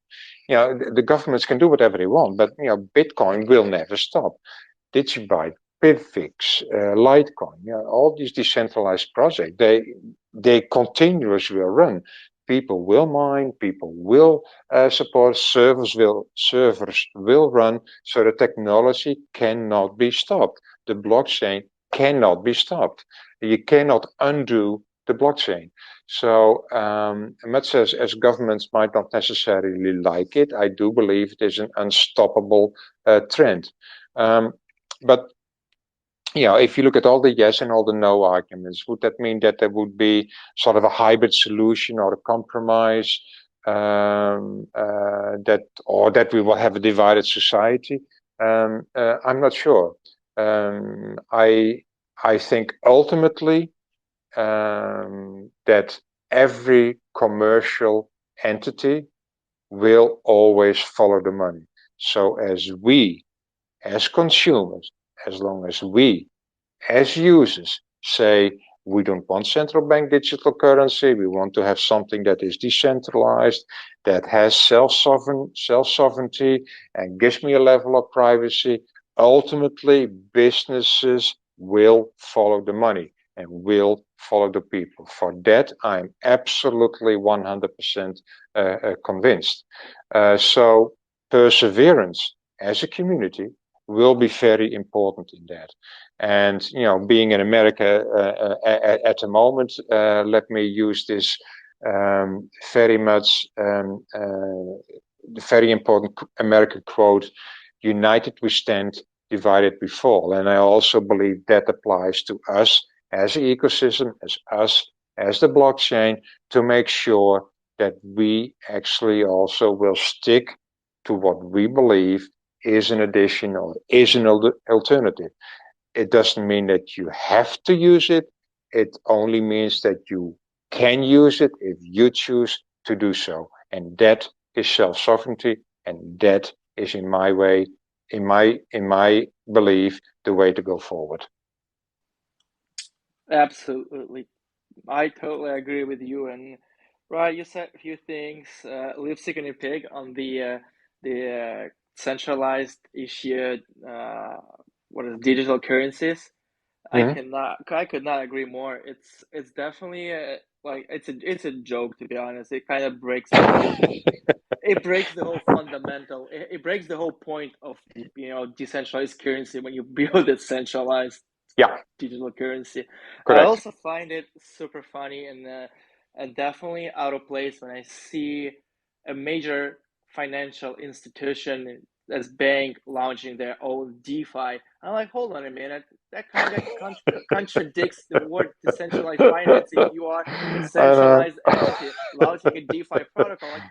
The governments can do whatever they want, but Bitcoin will never stop. Digibyte, PIVX, Litecoin, all these decentralized projects, they continuously will run. People will mine, people will support, servers will run, so the technology cannot be stopped. The blockchain cannot be stopped. You cannot undo the blockchain. So much as governments might not necessarily like it, I do believe it is an unstoppable trend. but if you look at all the yes and all the no arguments, would that mean that there would be sort of a hybrid solution or a compromise, that we will have a divided society? I'm not sure. I think ultimately that every commercial entity will always follow the money. So as consumers, as long as we, as users, say we don't want central bank digital currency, we want to have something that is decentralized, that has self-sovereignty, and gives me a level of privacy, ultimately businesses will follow the money and will follow the people. For that, I'm absolutely 100% convinced. So perseverance as a community will be very important in that. And being in America at the moment, let me use this very much very important American quote: "United we stand, divided we fall." And I also believe that applies to us as an ecosystem, as us as the blockchain, to make sure that we actually also will stick to what we believe is an addition or is an alternative. It doesn't mean that you have to use it. It only means that you can use it if you choose to do so. And that is self-sovereignty. And that is in my belief, the way to go forward. Absolutely. I totally agree with you. And right, you said a few things. Lipstick on your pig on the centralized issued what is digital currencies. Mm-hmm. I could not agree more. It's definitely like it's a joke, to be honest. It kind of breaks the whole fundamental. It breaks the whole point of decentralized currency when you build a centralized Yeah, digital currency. I correct. also find it super funny and definitely out of place when I see a major financial institution as bank launching their own DeFi. I'm like, hold on a minute, that kind of contradicts the word decentralized finance. If you are a I know. centralized entity launching a DeFi protocol, like,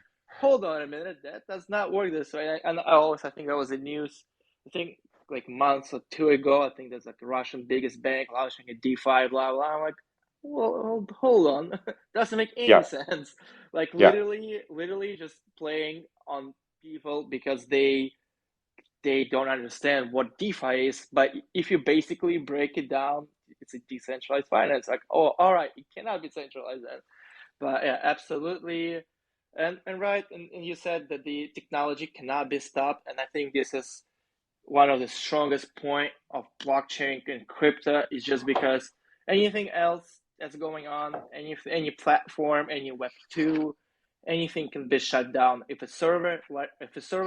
hold on a minute, that does not work this way. And I think that was the news. I think like months or two ago. I think there's like a Russian biggest bank launching a DeFi, blah blah. I'm like, well, hold on, doesn't make any Yeah, sense. Like yeah, literally just playing on people because they don't understand what DeFi is. But if you basically break it down, it's a decentralized finance. Like, oh, all right, it cannot be centralized then. But yeah, absolutely. And right, and you said that the technology cannot be stopped, and I think this is one of the strongest point of blockchain and crypto is just because anything else that's going on, any platform, any Web2, anything can be shut down. If a server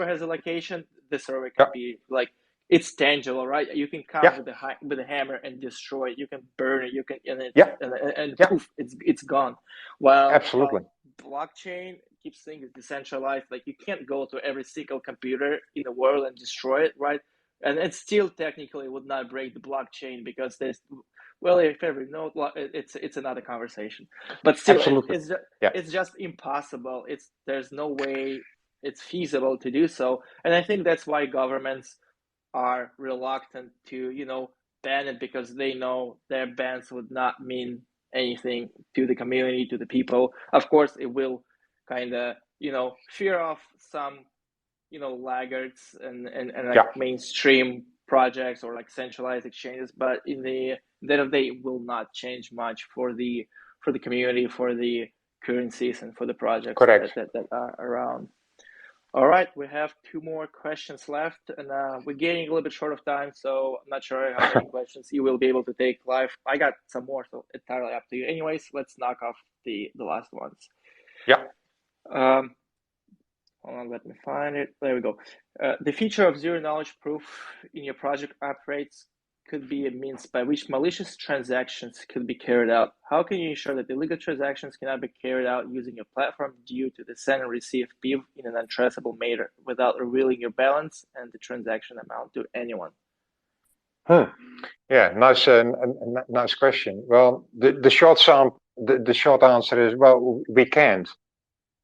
has a location, the server yeah, can be like it's tangible, right? You can come yeah, with a hammer and destroy it. You can burn it. You can yeah, and yeah, poof, it's gone. While absolutely. blockchain keeps things decentralized, like you can't go to every single computer in the world and destroy it, right? And it still technically would not break the blockchain because there's well, if ever no, it's another conversation. But still, Absolutely. Yeah, it's just impossible. There's no way it's feasible to do so, and I think that's why governments are reluctant to ban it because they know their bans would not mean anything to the community, to the people. Of course, it will kind of fear off some laggards and like yeah, mainstream projects or like centralized exchanges, but in the end of the day it will not change much for the community, for the currencies, and for the projects correct. that are around. All right, we have two more questions left, and we're getting a little bit short of time, so I'm not sure how many questions you will be able to take live. I got some more, so entirely up to you. Anyways, let's knock off the last ones. Yeah. um Hold on, let me find it. There we go. The feature of zero knowledge proof in your project operates could be a means by which malicious transactions could be carried out. How can you ensure that illegal transactions cannot be carried out using your platform due to the send and receive PIV in an untraceable manner without revealing your balance and the transaction amount to anyone? Hmm. Yeah, nice question. Well, the short answer is, well, we can't.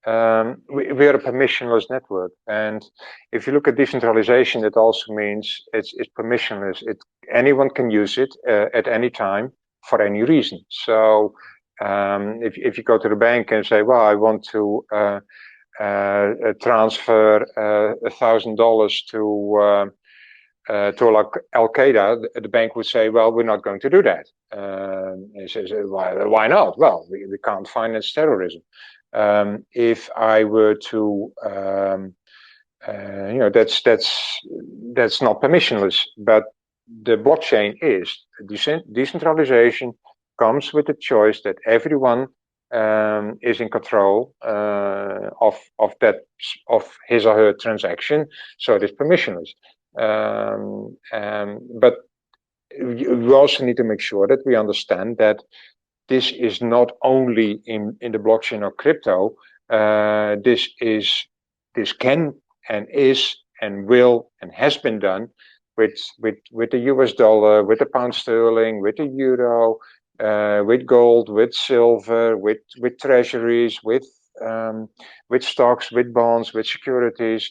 We are a permissionless network, and if you look at decentralization, it also means it's permissionless. Anyone can use it at any time for any reason. So if you go to the bank and say, well, I want to transfer $1,000 to Al Qaeda, the bank would say, well, we're not going to do that. He says, why not? Well, we can't finance terrorism. If I were to, that's not permissionless, but the blockchain is. Decentralization comes with the choice that everyone is in control of his or her transaction, so it is permissionless. But we also need to make sure that we understand that this is not only in the blockchain or crypto. This can and is and will and has been done with the US dollar, with the pound sterling, with the euro, with gold, with silver, with treasuries, with stocks, with bonds, with securities.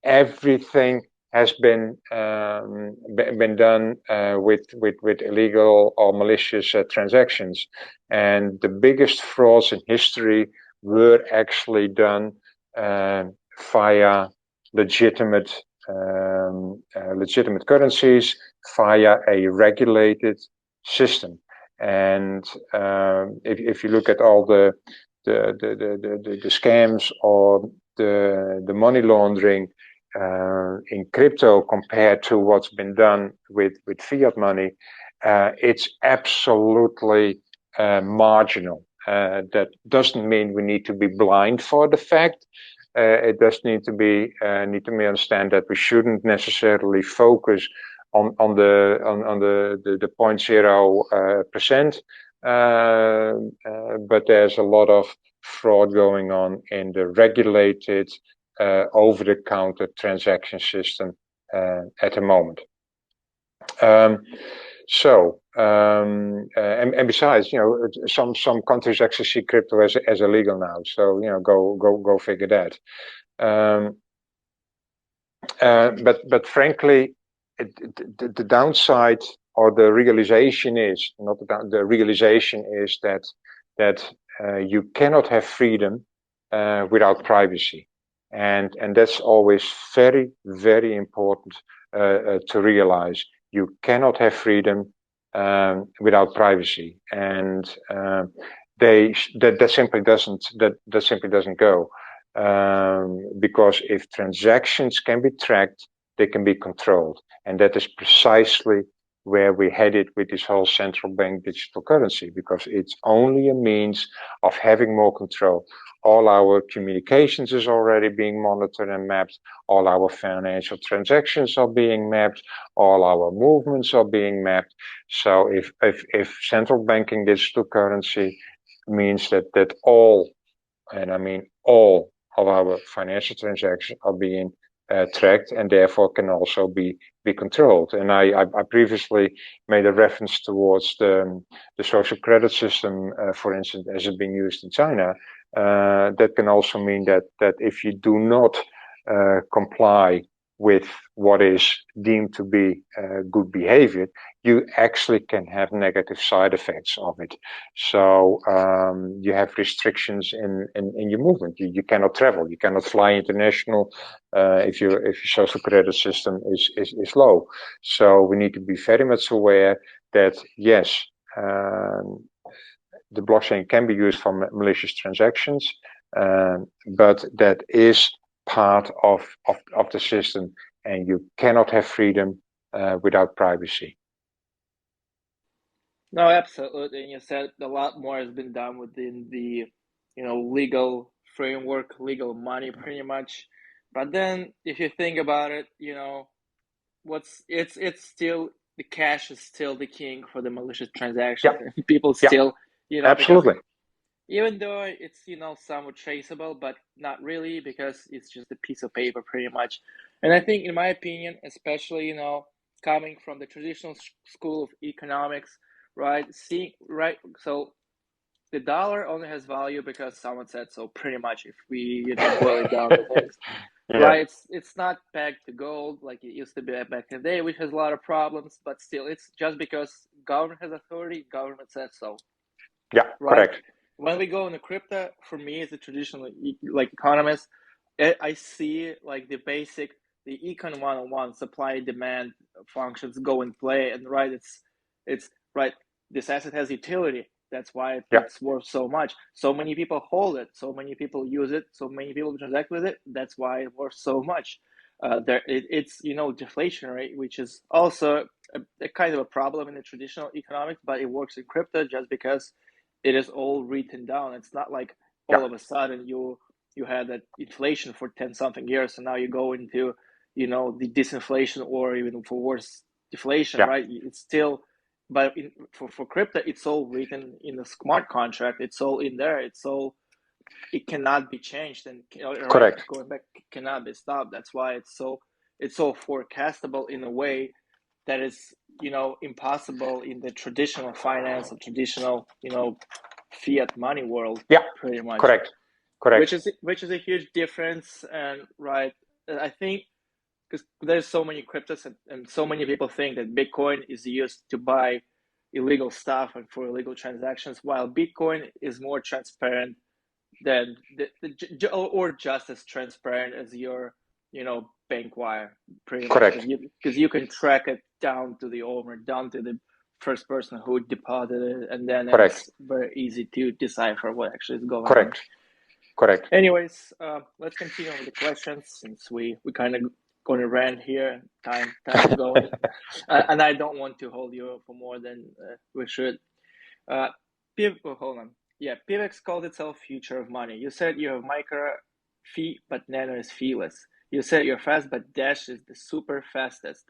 Everything has been done with illegal or malicious transactions, and the biggest frauds in history were actually done via legitimate currencies, via a regulated system. And if you look at all the scams or the money laundering in crypto compared to what's been done with fiat money, it's absolutely marginal. That doesn't mean we need to be blind for the fact. It does need to be understand that we shouldn't necessarily focus on the 0.0%, but there's a lot of fraud going on in the regulated over-the-counter transaction system at the moment. And besides, some countries actually see crypto as illegal now. So go figure that. But frankly, the downside or the realization is not the realization is that you cannot have freedom without privacy. And that's always very, very important to realize. You cannot have freedom without privacy, and that simply doesn't go. Because if transactions can be tracked, they can be controlled, and that is precisely where we headed with this whole central bank digital currency, because it's only a means of having more control. All our communications is already being monitored and mapped. All our financial transactions are being mapped. All our movements are being mapped. So if central banking digital currency means that all, and I mean all, of our financial transactions are being tracked and therefore can also be controlled. And I previously made a reference towards the social credit system, for instance, as it's being used in China. That can also mean that if you do not comply with what is deemed to be good behavior, you actually can have negative side effects of it. So you have restrictions in your movement. You cannot travel. You cannot fly international if your social credit system is low. So we need to be very much aware that yes, the blockchain can be used for malicious transactions, but that is part of the system, and you cannot have freedom without privacy. No, absolutely. And you said a lot more has been done within the, legal framework, legal money, pretty much. But then, if you think about it, it's still the cash is still the king for the malicious transactions, Yeah, and people yeah, still, because absolutely. even though it's somewhat traceable, but not really, because it's just a piece of paper, pretty much. And I think, in my opinion, especially coming from the traditional school of economics, right? So the dollar only has value because someone said so, pretty much, if we boil it down to things. Yeah. Right, it's not pegged to gold like it used to be back in the day, which has a lot of problems, but still, it's just because government has authority, government says so. Yeah, right? correct. When we go into crypto, for me as a traditional like economist, I see like the econ 101 supply demand functions go in play, and right, it's right. This asset has utility. That's why Yeah, it's worth so much. So many people hold it. So many people use it. So many people transact with it. That's why it's worth so much. It's deflationary, which is also a kind of a problem in the traditional economics, but it works in crypto just because it is all written down. It's not like yeah, all of a sudden you had that inflation for 10 something years, and now you go into the disinflation or even for worse deflation, yeah, right? It's still, but for crypto, it's all written in the smart contract. It's all in there. It cannot be changed, and right, correct. going back, cannot be stopped. That's why it's so forecastable in a way that is impossible in the traditional finance or traditional fiat money world, Yeah, pretty much. correct, correct. Which is a huge difference. And right, I think, because there's so many cryptos, and so many people think that Bitcoin is used to buy illegal stuff and for illegal transactions, while Bitcoin is more transparent than or just as transparent as your bank wire, pretty much, Correct, because you can track it down to the owner, down to the first person who deposited it, and then correct, it's very easy to decipher what actually is going on. correct, correct. Anyways, let's continue with the questions, since we kind of going to rant here. Time is going, and I don't want to hold you for more than we should. Uh, hold on. Yeah, PIVX called itself future of money. You said you have micro fee, but nano is feeless. You said you're fast, but Dash is the super fastest.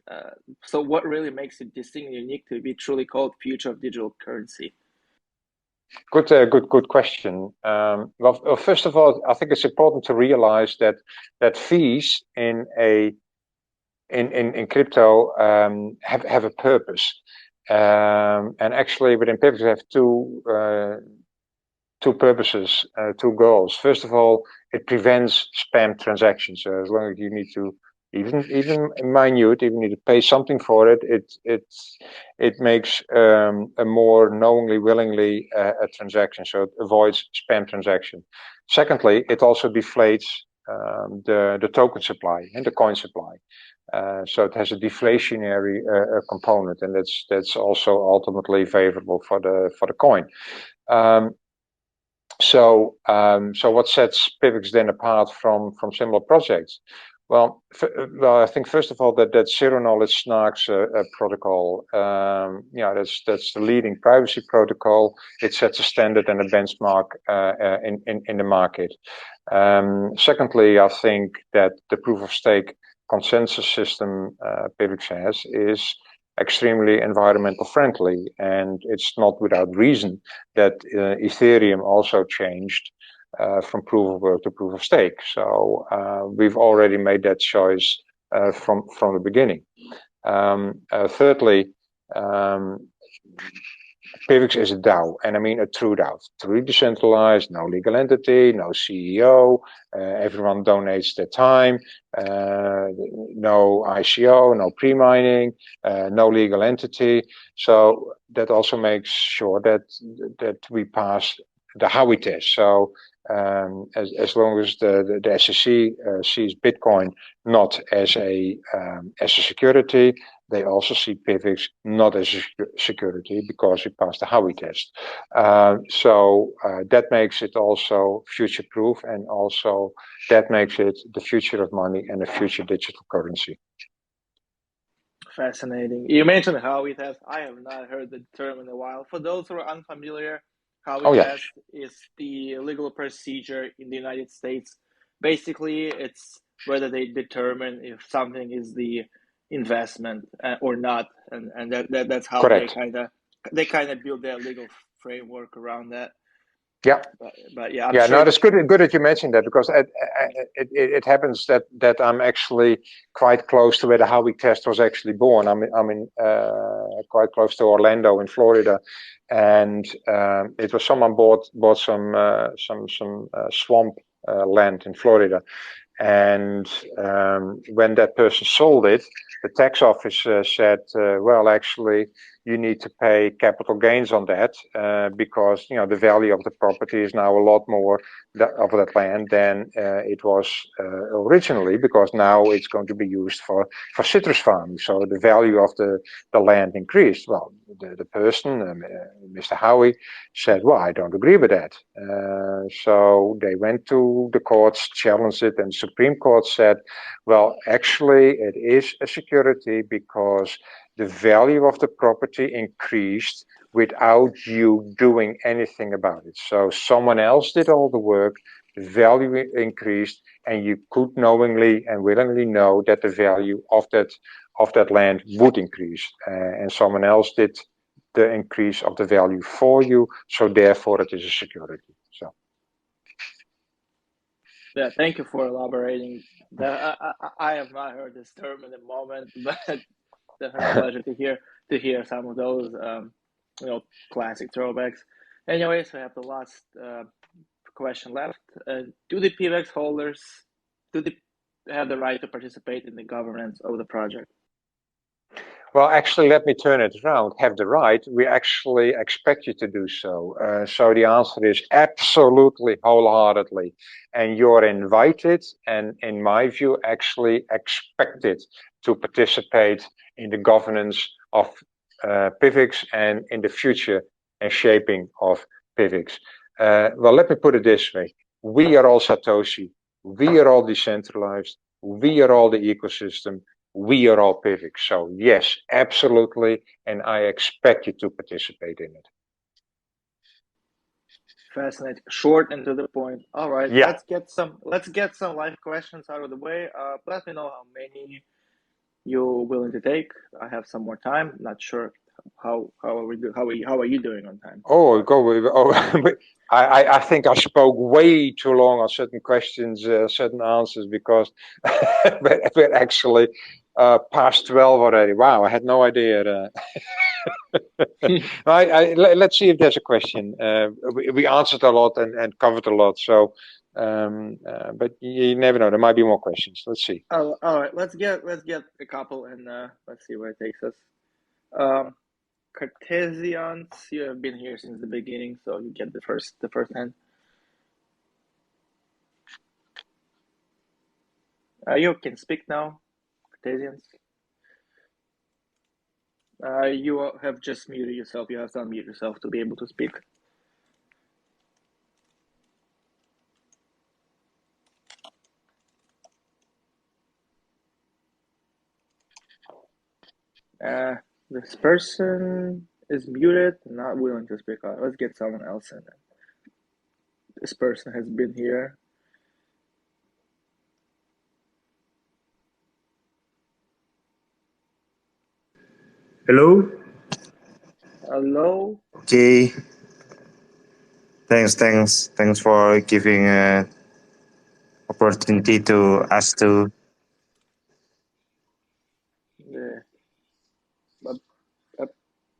So what really makes it distinct and unique to be truly called future of digital currency? Good question. Well, first of all, I think it's important to realize that fees in crypto have a purpose, and actually within PIVX we have two purposes, two goals. First of all, it prevents spam transactions. So as long as you need to even minute, even need to pay something for it, it makes a more knowingly, willingly a transaction. So it avoids spam transaction. Secondly, it also deflates the token supply and the coin supply. So it has a deflationary component, and that's also ultimately favorable for the coin. So what sets PIVX then apart from similar projects? Well, I think first of all that zero knowledge snarks protocol, that's the leading privacy protocol. It sets a standard and a benchmark in the market. Secondly, I think that the proof of stake consensus system PIVX has is extremely environmental friendly, and it's not without reason that Ethereum also changed from proof of work to proof of stake. So we've already made that choice from the beginning. Thirdly, PIVX is a DAO, and I mean a true DAO. Truly decentralized, no legal entity, no CEO, everyone donates their time, no ICO, no pre-mining, no legal entity. So that also makes sure that we pass the Howey test. So as long as the SEC sees Bitcoin not as a security, they also see PIVX not as a security because we passed the Howey test. So that makes it also future-proof, and also that makes it the future of money and the future digital currency. Fascinating. You mentioned Howey test. I have not heard the term in a while. For those who are unfamiliar, Howey Oh yeah, test is the legal procedure in the United States. Basically, it's whether they determine if something is the investment or not, and that's how correct. they kind of build their legal framework around that. Yeah. But yeah, I'm Yeah, sure. no, that's good that you mentioned that, because it happens that I'm actually quite close to where the Howie test was actually born. I'm in quite close to Orlando in Florida, and it was someone bought some swamp land in Florida, and when that person sold it, the tax office said, well, actually, you need to pay capital gains on that, because the value of the property is now a lot more of that land than it was originally, because now it's going to be used for citrus farming. So the value of the land increased. Well, the person, Mr. Howie, said, well, I don't agree with that. So they went to the courts, challenged it, and the Supreme Court said, well, actually, it is a security because the value of the property increased without you doing anything about it. So someone else did all the work, the value increased, and you could knowingly and willingly know that the value of that land would increase, and someone else did the increase of the value for you, so therefore it is a security. So Yeah, thank you for elaborating. I have not heard this term in the moment, but definitely a pleasure to hear some of those classic throwbacks. Anyways, we have the last question left. Do the PIVX holders do they have the right to participate in the governance of the project? Well, actually, let me turn it around. Have the right. We actually expect you to do so. So the answer is absolutely, wholeheartedly. And you're invited, and in my view, actually expected to participate in the governance of PIVX and in the future and shaping of PIVX. Well, let me put it this way. We are all Satoshi. We are all decentralized. We are all the ecosystem. We are all PIVX. So yes, absolutely, and I expect you to participate in it. Fascinating, short and to the point. All right, Yeah. let's get some live questions out of the way. Let me know how many you're willing to take. I have some more time. Not sure how are you doing on time? Oh, I think I spoke way too long on certain questions, certain answers, because we're actually past 12 already. Wow, I had no idea. Let's see if there's a question. We answered a lot and covered a lot, so but you never know. There might be more questions. Let's see. Oh, all right. Let's get a couple and let's see where it takes us. Cartesians, you have been here since the beginning, so you get the first hand. You can speak now, Cartesians. You have just muted yourself. You have to unmute yourself to be able to speak. This person is muted, not willing to speak. Let's get someone else in. This person has been here. Hello. Hello. Okay. Thanks for giving opportunity to us to. Yeah.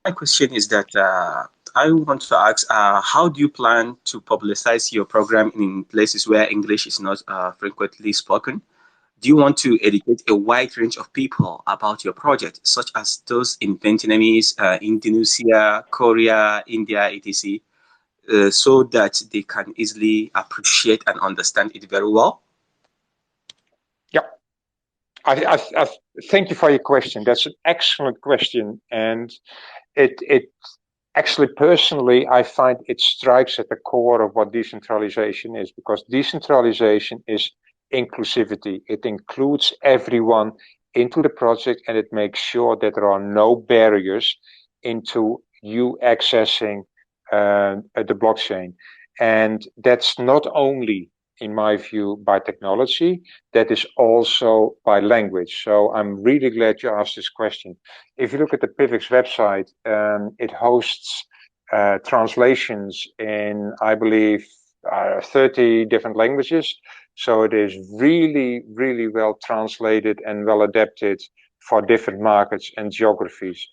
My question is that I want to ask, how do you plan to publicize your program in places where English is not frequently spoken? Do you want to educate a wide range of people about your project, such as those in Vietnamese, Indonesia, Korea, India, etc., so that they can easily appreciate and understand it very well? Yeah. I thank you for your question. That's an excellent question, and it actually, personally, I find it strikes at the core of what decentralization is, because decentralization is inclusivity. It includes everyone into the project, and it makes sure that there are no barriers into you accessing the blockchain. And that's not only, in my view, by technology, that is also by language. So I'm really glad you asked this question. If you look at the PIVX website, it hosts translations in, I believe, 30 different languages. So it is really, really well translated and well adapted for different markets and geographies.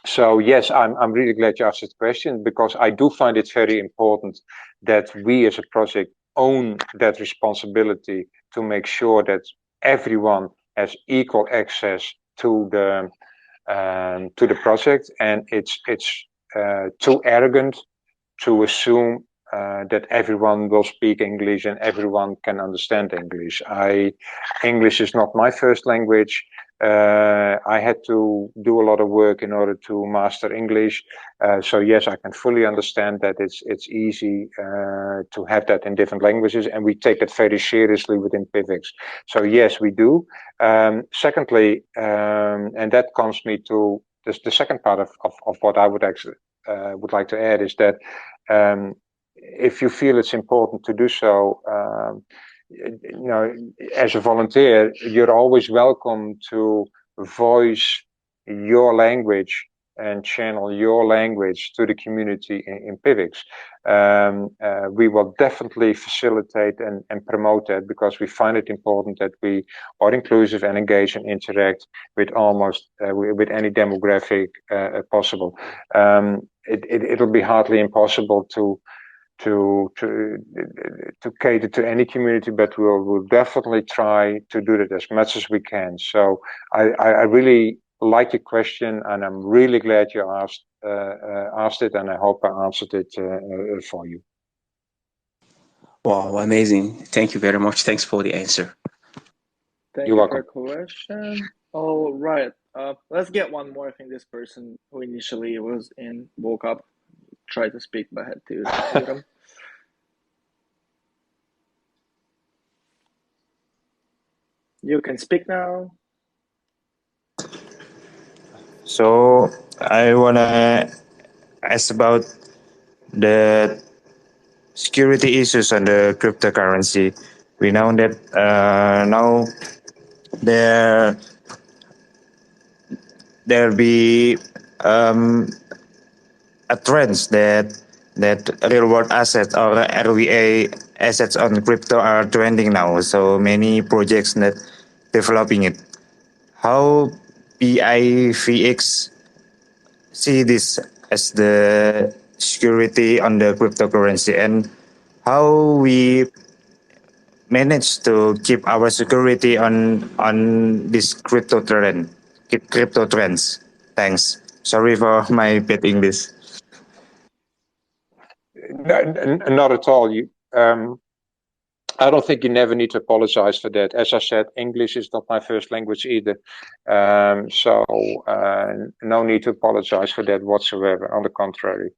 So yes, I'm really glad you asked this question, because I do find it very important that we as a project own that responsibility to make sure that everyone has equal access to the project, and it's too arrogant to assume that everyone will speak English and everyone can understand English. English is not my first language. I had to do a lot of work in order to master English. So yes, I can fully understand that it's easy to have that in different languages, and we take it very seriously within PIVX. So yes, we do. Secondly, and that comes me to the second part of what I would actually would like to add, is that if you feel it's important to do so, as a volunteer, you're always welcome to voice your language and channel your language to the community in PIVX. We will definitely facilitate and promote that, because we find it important that we are inclusive and engage and interact with almost with any demographic possible. It'll be hardly impossible to cater to any community, but we'll definitely try to do that as much as we can. So I really like your question, and I'm really glad you asked it, and I hope I answered it for you. Wow, amazing. Thank you very much. Thanks for the answer. Thank You're you welcome. for your question. All right. Let's get one more. I think this person who initially was in woke up, tried to speak, but had to mute him. You can speak now. So I wanna ask about the security issues on the cryptocurrency. We know that now there be a trends that real world assets or RWA assets on crypto are trending now. So many projects that developing it. How PIVX see this as the security on the cryptocurrency, and how we manage to keep our security on this crypto trends. Thanks. Sorry for my bad English. Not at all. I don't think you never need to apologize for that. As I said, English is not my first language either. So no need to apologize for that whatsoever. On the contrary.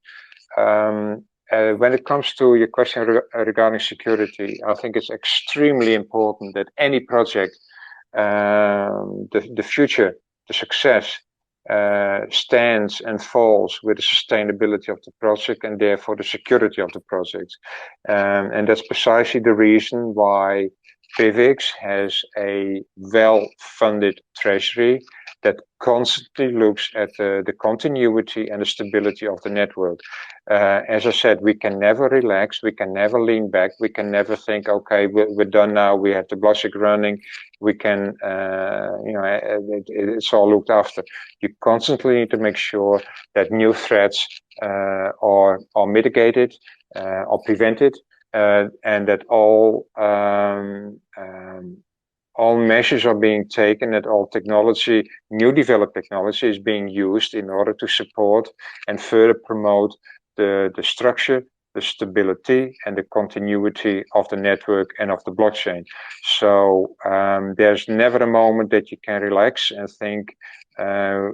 When it comes to your question regarding security, I think it's extremely important that any project, the future, the success, stands and falls with the sustainability of the project, and therefore the security of the project. And that's precisely the reason why PIVX has a well-funded treasury that constantly looks at the continuity and the stability of the network. As I said, we can never relax, we can never lean back, we can never think, okay, we're done now, we have the blockchain running, we can, it's all looked after. You constantly need to make sure that new threats are mitigated or prevented, and that all measures are being taken, that all technology, new developed technology, is being used in order to support and further promote the structure, the stability, and the continuity of the network and of the blockchain. So there's never a moment that you can relax and think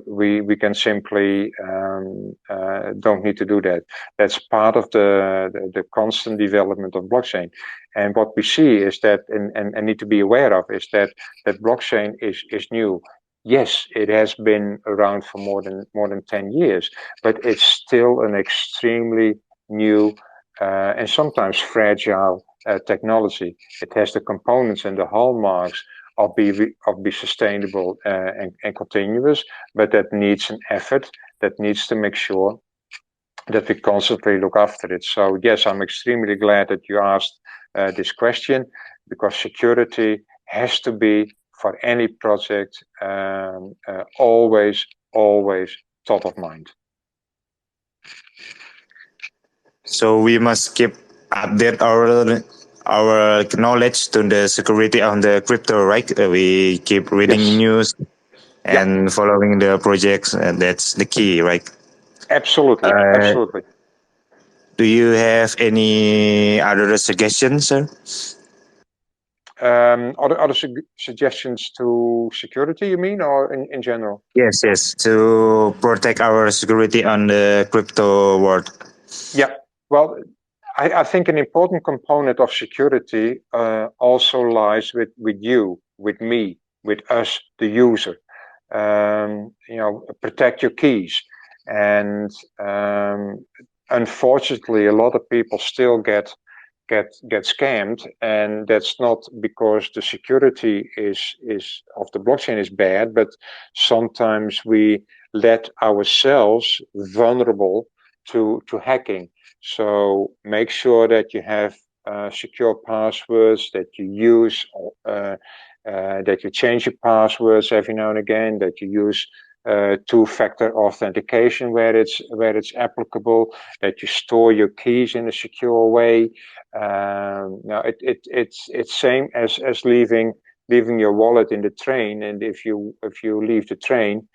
we can simply don't need to do that. That's part of the constant development of blockchain. And what we see is that, and need to be aware of, is that blockchain is new. Yes, it has been around for more than 10 years, but it's still an extremely new and sometimes fragile technology. It has the components and the hallmarks of be sustainable and continuous, but that needs an effort that needs to make sure that we constantly look after it. So yes, I'm extremely glad that you asked this question, because security has to be, for any project, always top of mind. So we must keep update our knowledge to the security on the crypto, right? We keep reading Yes. news and following the projects, and that's the key, right? Absolutely, absolutely. Do you have any other suggestions, sir? Other suggestions to security, you mean, or in general? Yes, to protect our security on the crypto world. Yeah, well, I think an important component of security also lies with you, with me, with us, the user. Protect your keys. And unfortunately, a lot of people still get scammed, and that's not because the security is of the blockchain is bad, but sometimes we let ourselves vulnerable to hacking. So make sure that you have secure passwords, that you use that you change your passwords every now and again, that you use two-factor authentication where it's applicable, that you store your keys in a secure way. Now it's same as leaving your wallet in the train, and if you leave the train,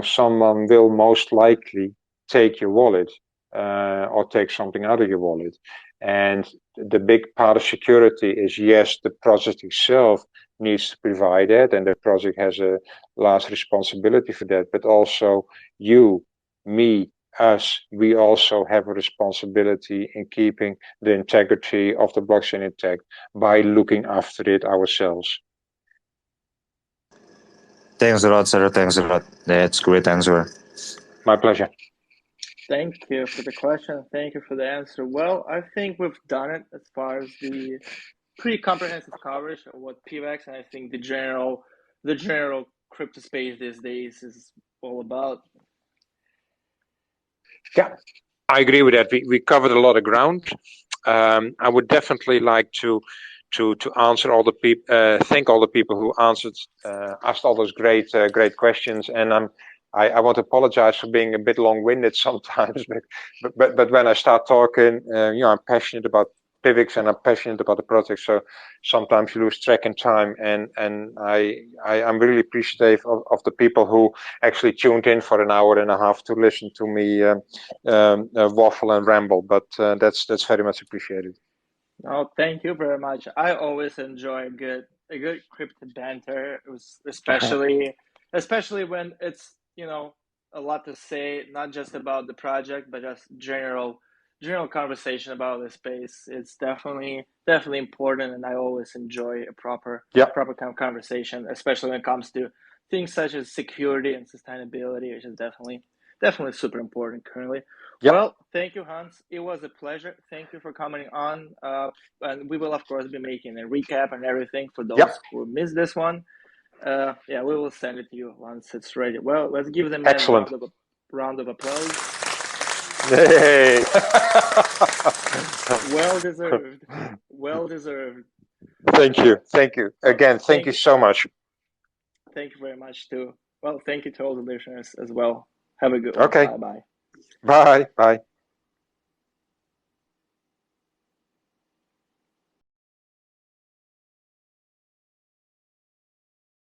someone will most likely take your wallet or take something out of your wallet. And the big part of security is, yes, the project itself needs to provide that, and the project has a large responsibility for that, but also you, me, us, we also have a responsibility in keeping the integrity of the blockchain intact by looking after it ourselves. Thanks a lot, sir. Thanks a lot. That's a great answer. My pleasure. Thank you for the question. Thank you for the answer. Well, I think we've done it as far as the pretty comprehensive coverage of what PIVX and I think the general crypto space these days is all about. Yeah, I agree with that. We covered a lot of ground. I would definitely like to answer all the people, thank all the people who asked all those great questions, and I want to apologize for being a bit long-winded sometimes, but when I start talking, I'm passionate about PIVX and I'm passionate about the project, so sometimes you lose track in time, and I'm really appreciative of the people who actually tuned in for an hour and a half to listen to me waffle and ramble, but that's very much appreciated. Oh, thank you very much. I always enjoy a good crypto banter, especially when it's a lot to say, not just about the project, but just general conversation about the space. It's definitely important, and I always enjoy a proper kind of conversation, especially when it comes to things such as security and sustainability, which is definitely super important currently. Yep. Well, thank you, Hans. It was a pleasure. Thank you for coming on. And we will, of course, be making a recap and everything for those who missed this one. We will send it to you once it's ready. Well, let's give them a round of applause. Hey. Well deserved. Well deserved. Thank you. Again, thank you so much. Thank you very much, too. Well, thank you to all the listeners as well. Have a good one. Okay. Bye-bye. Bye.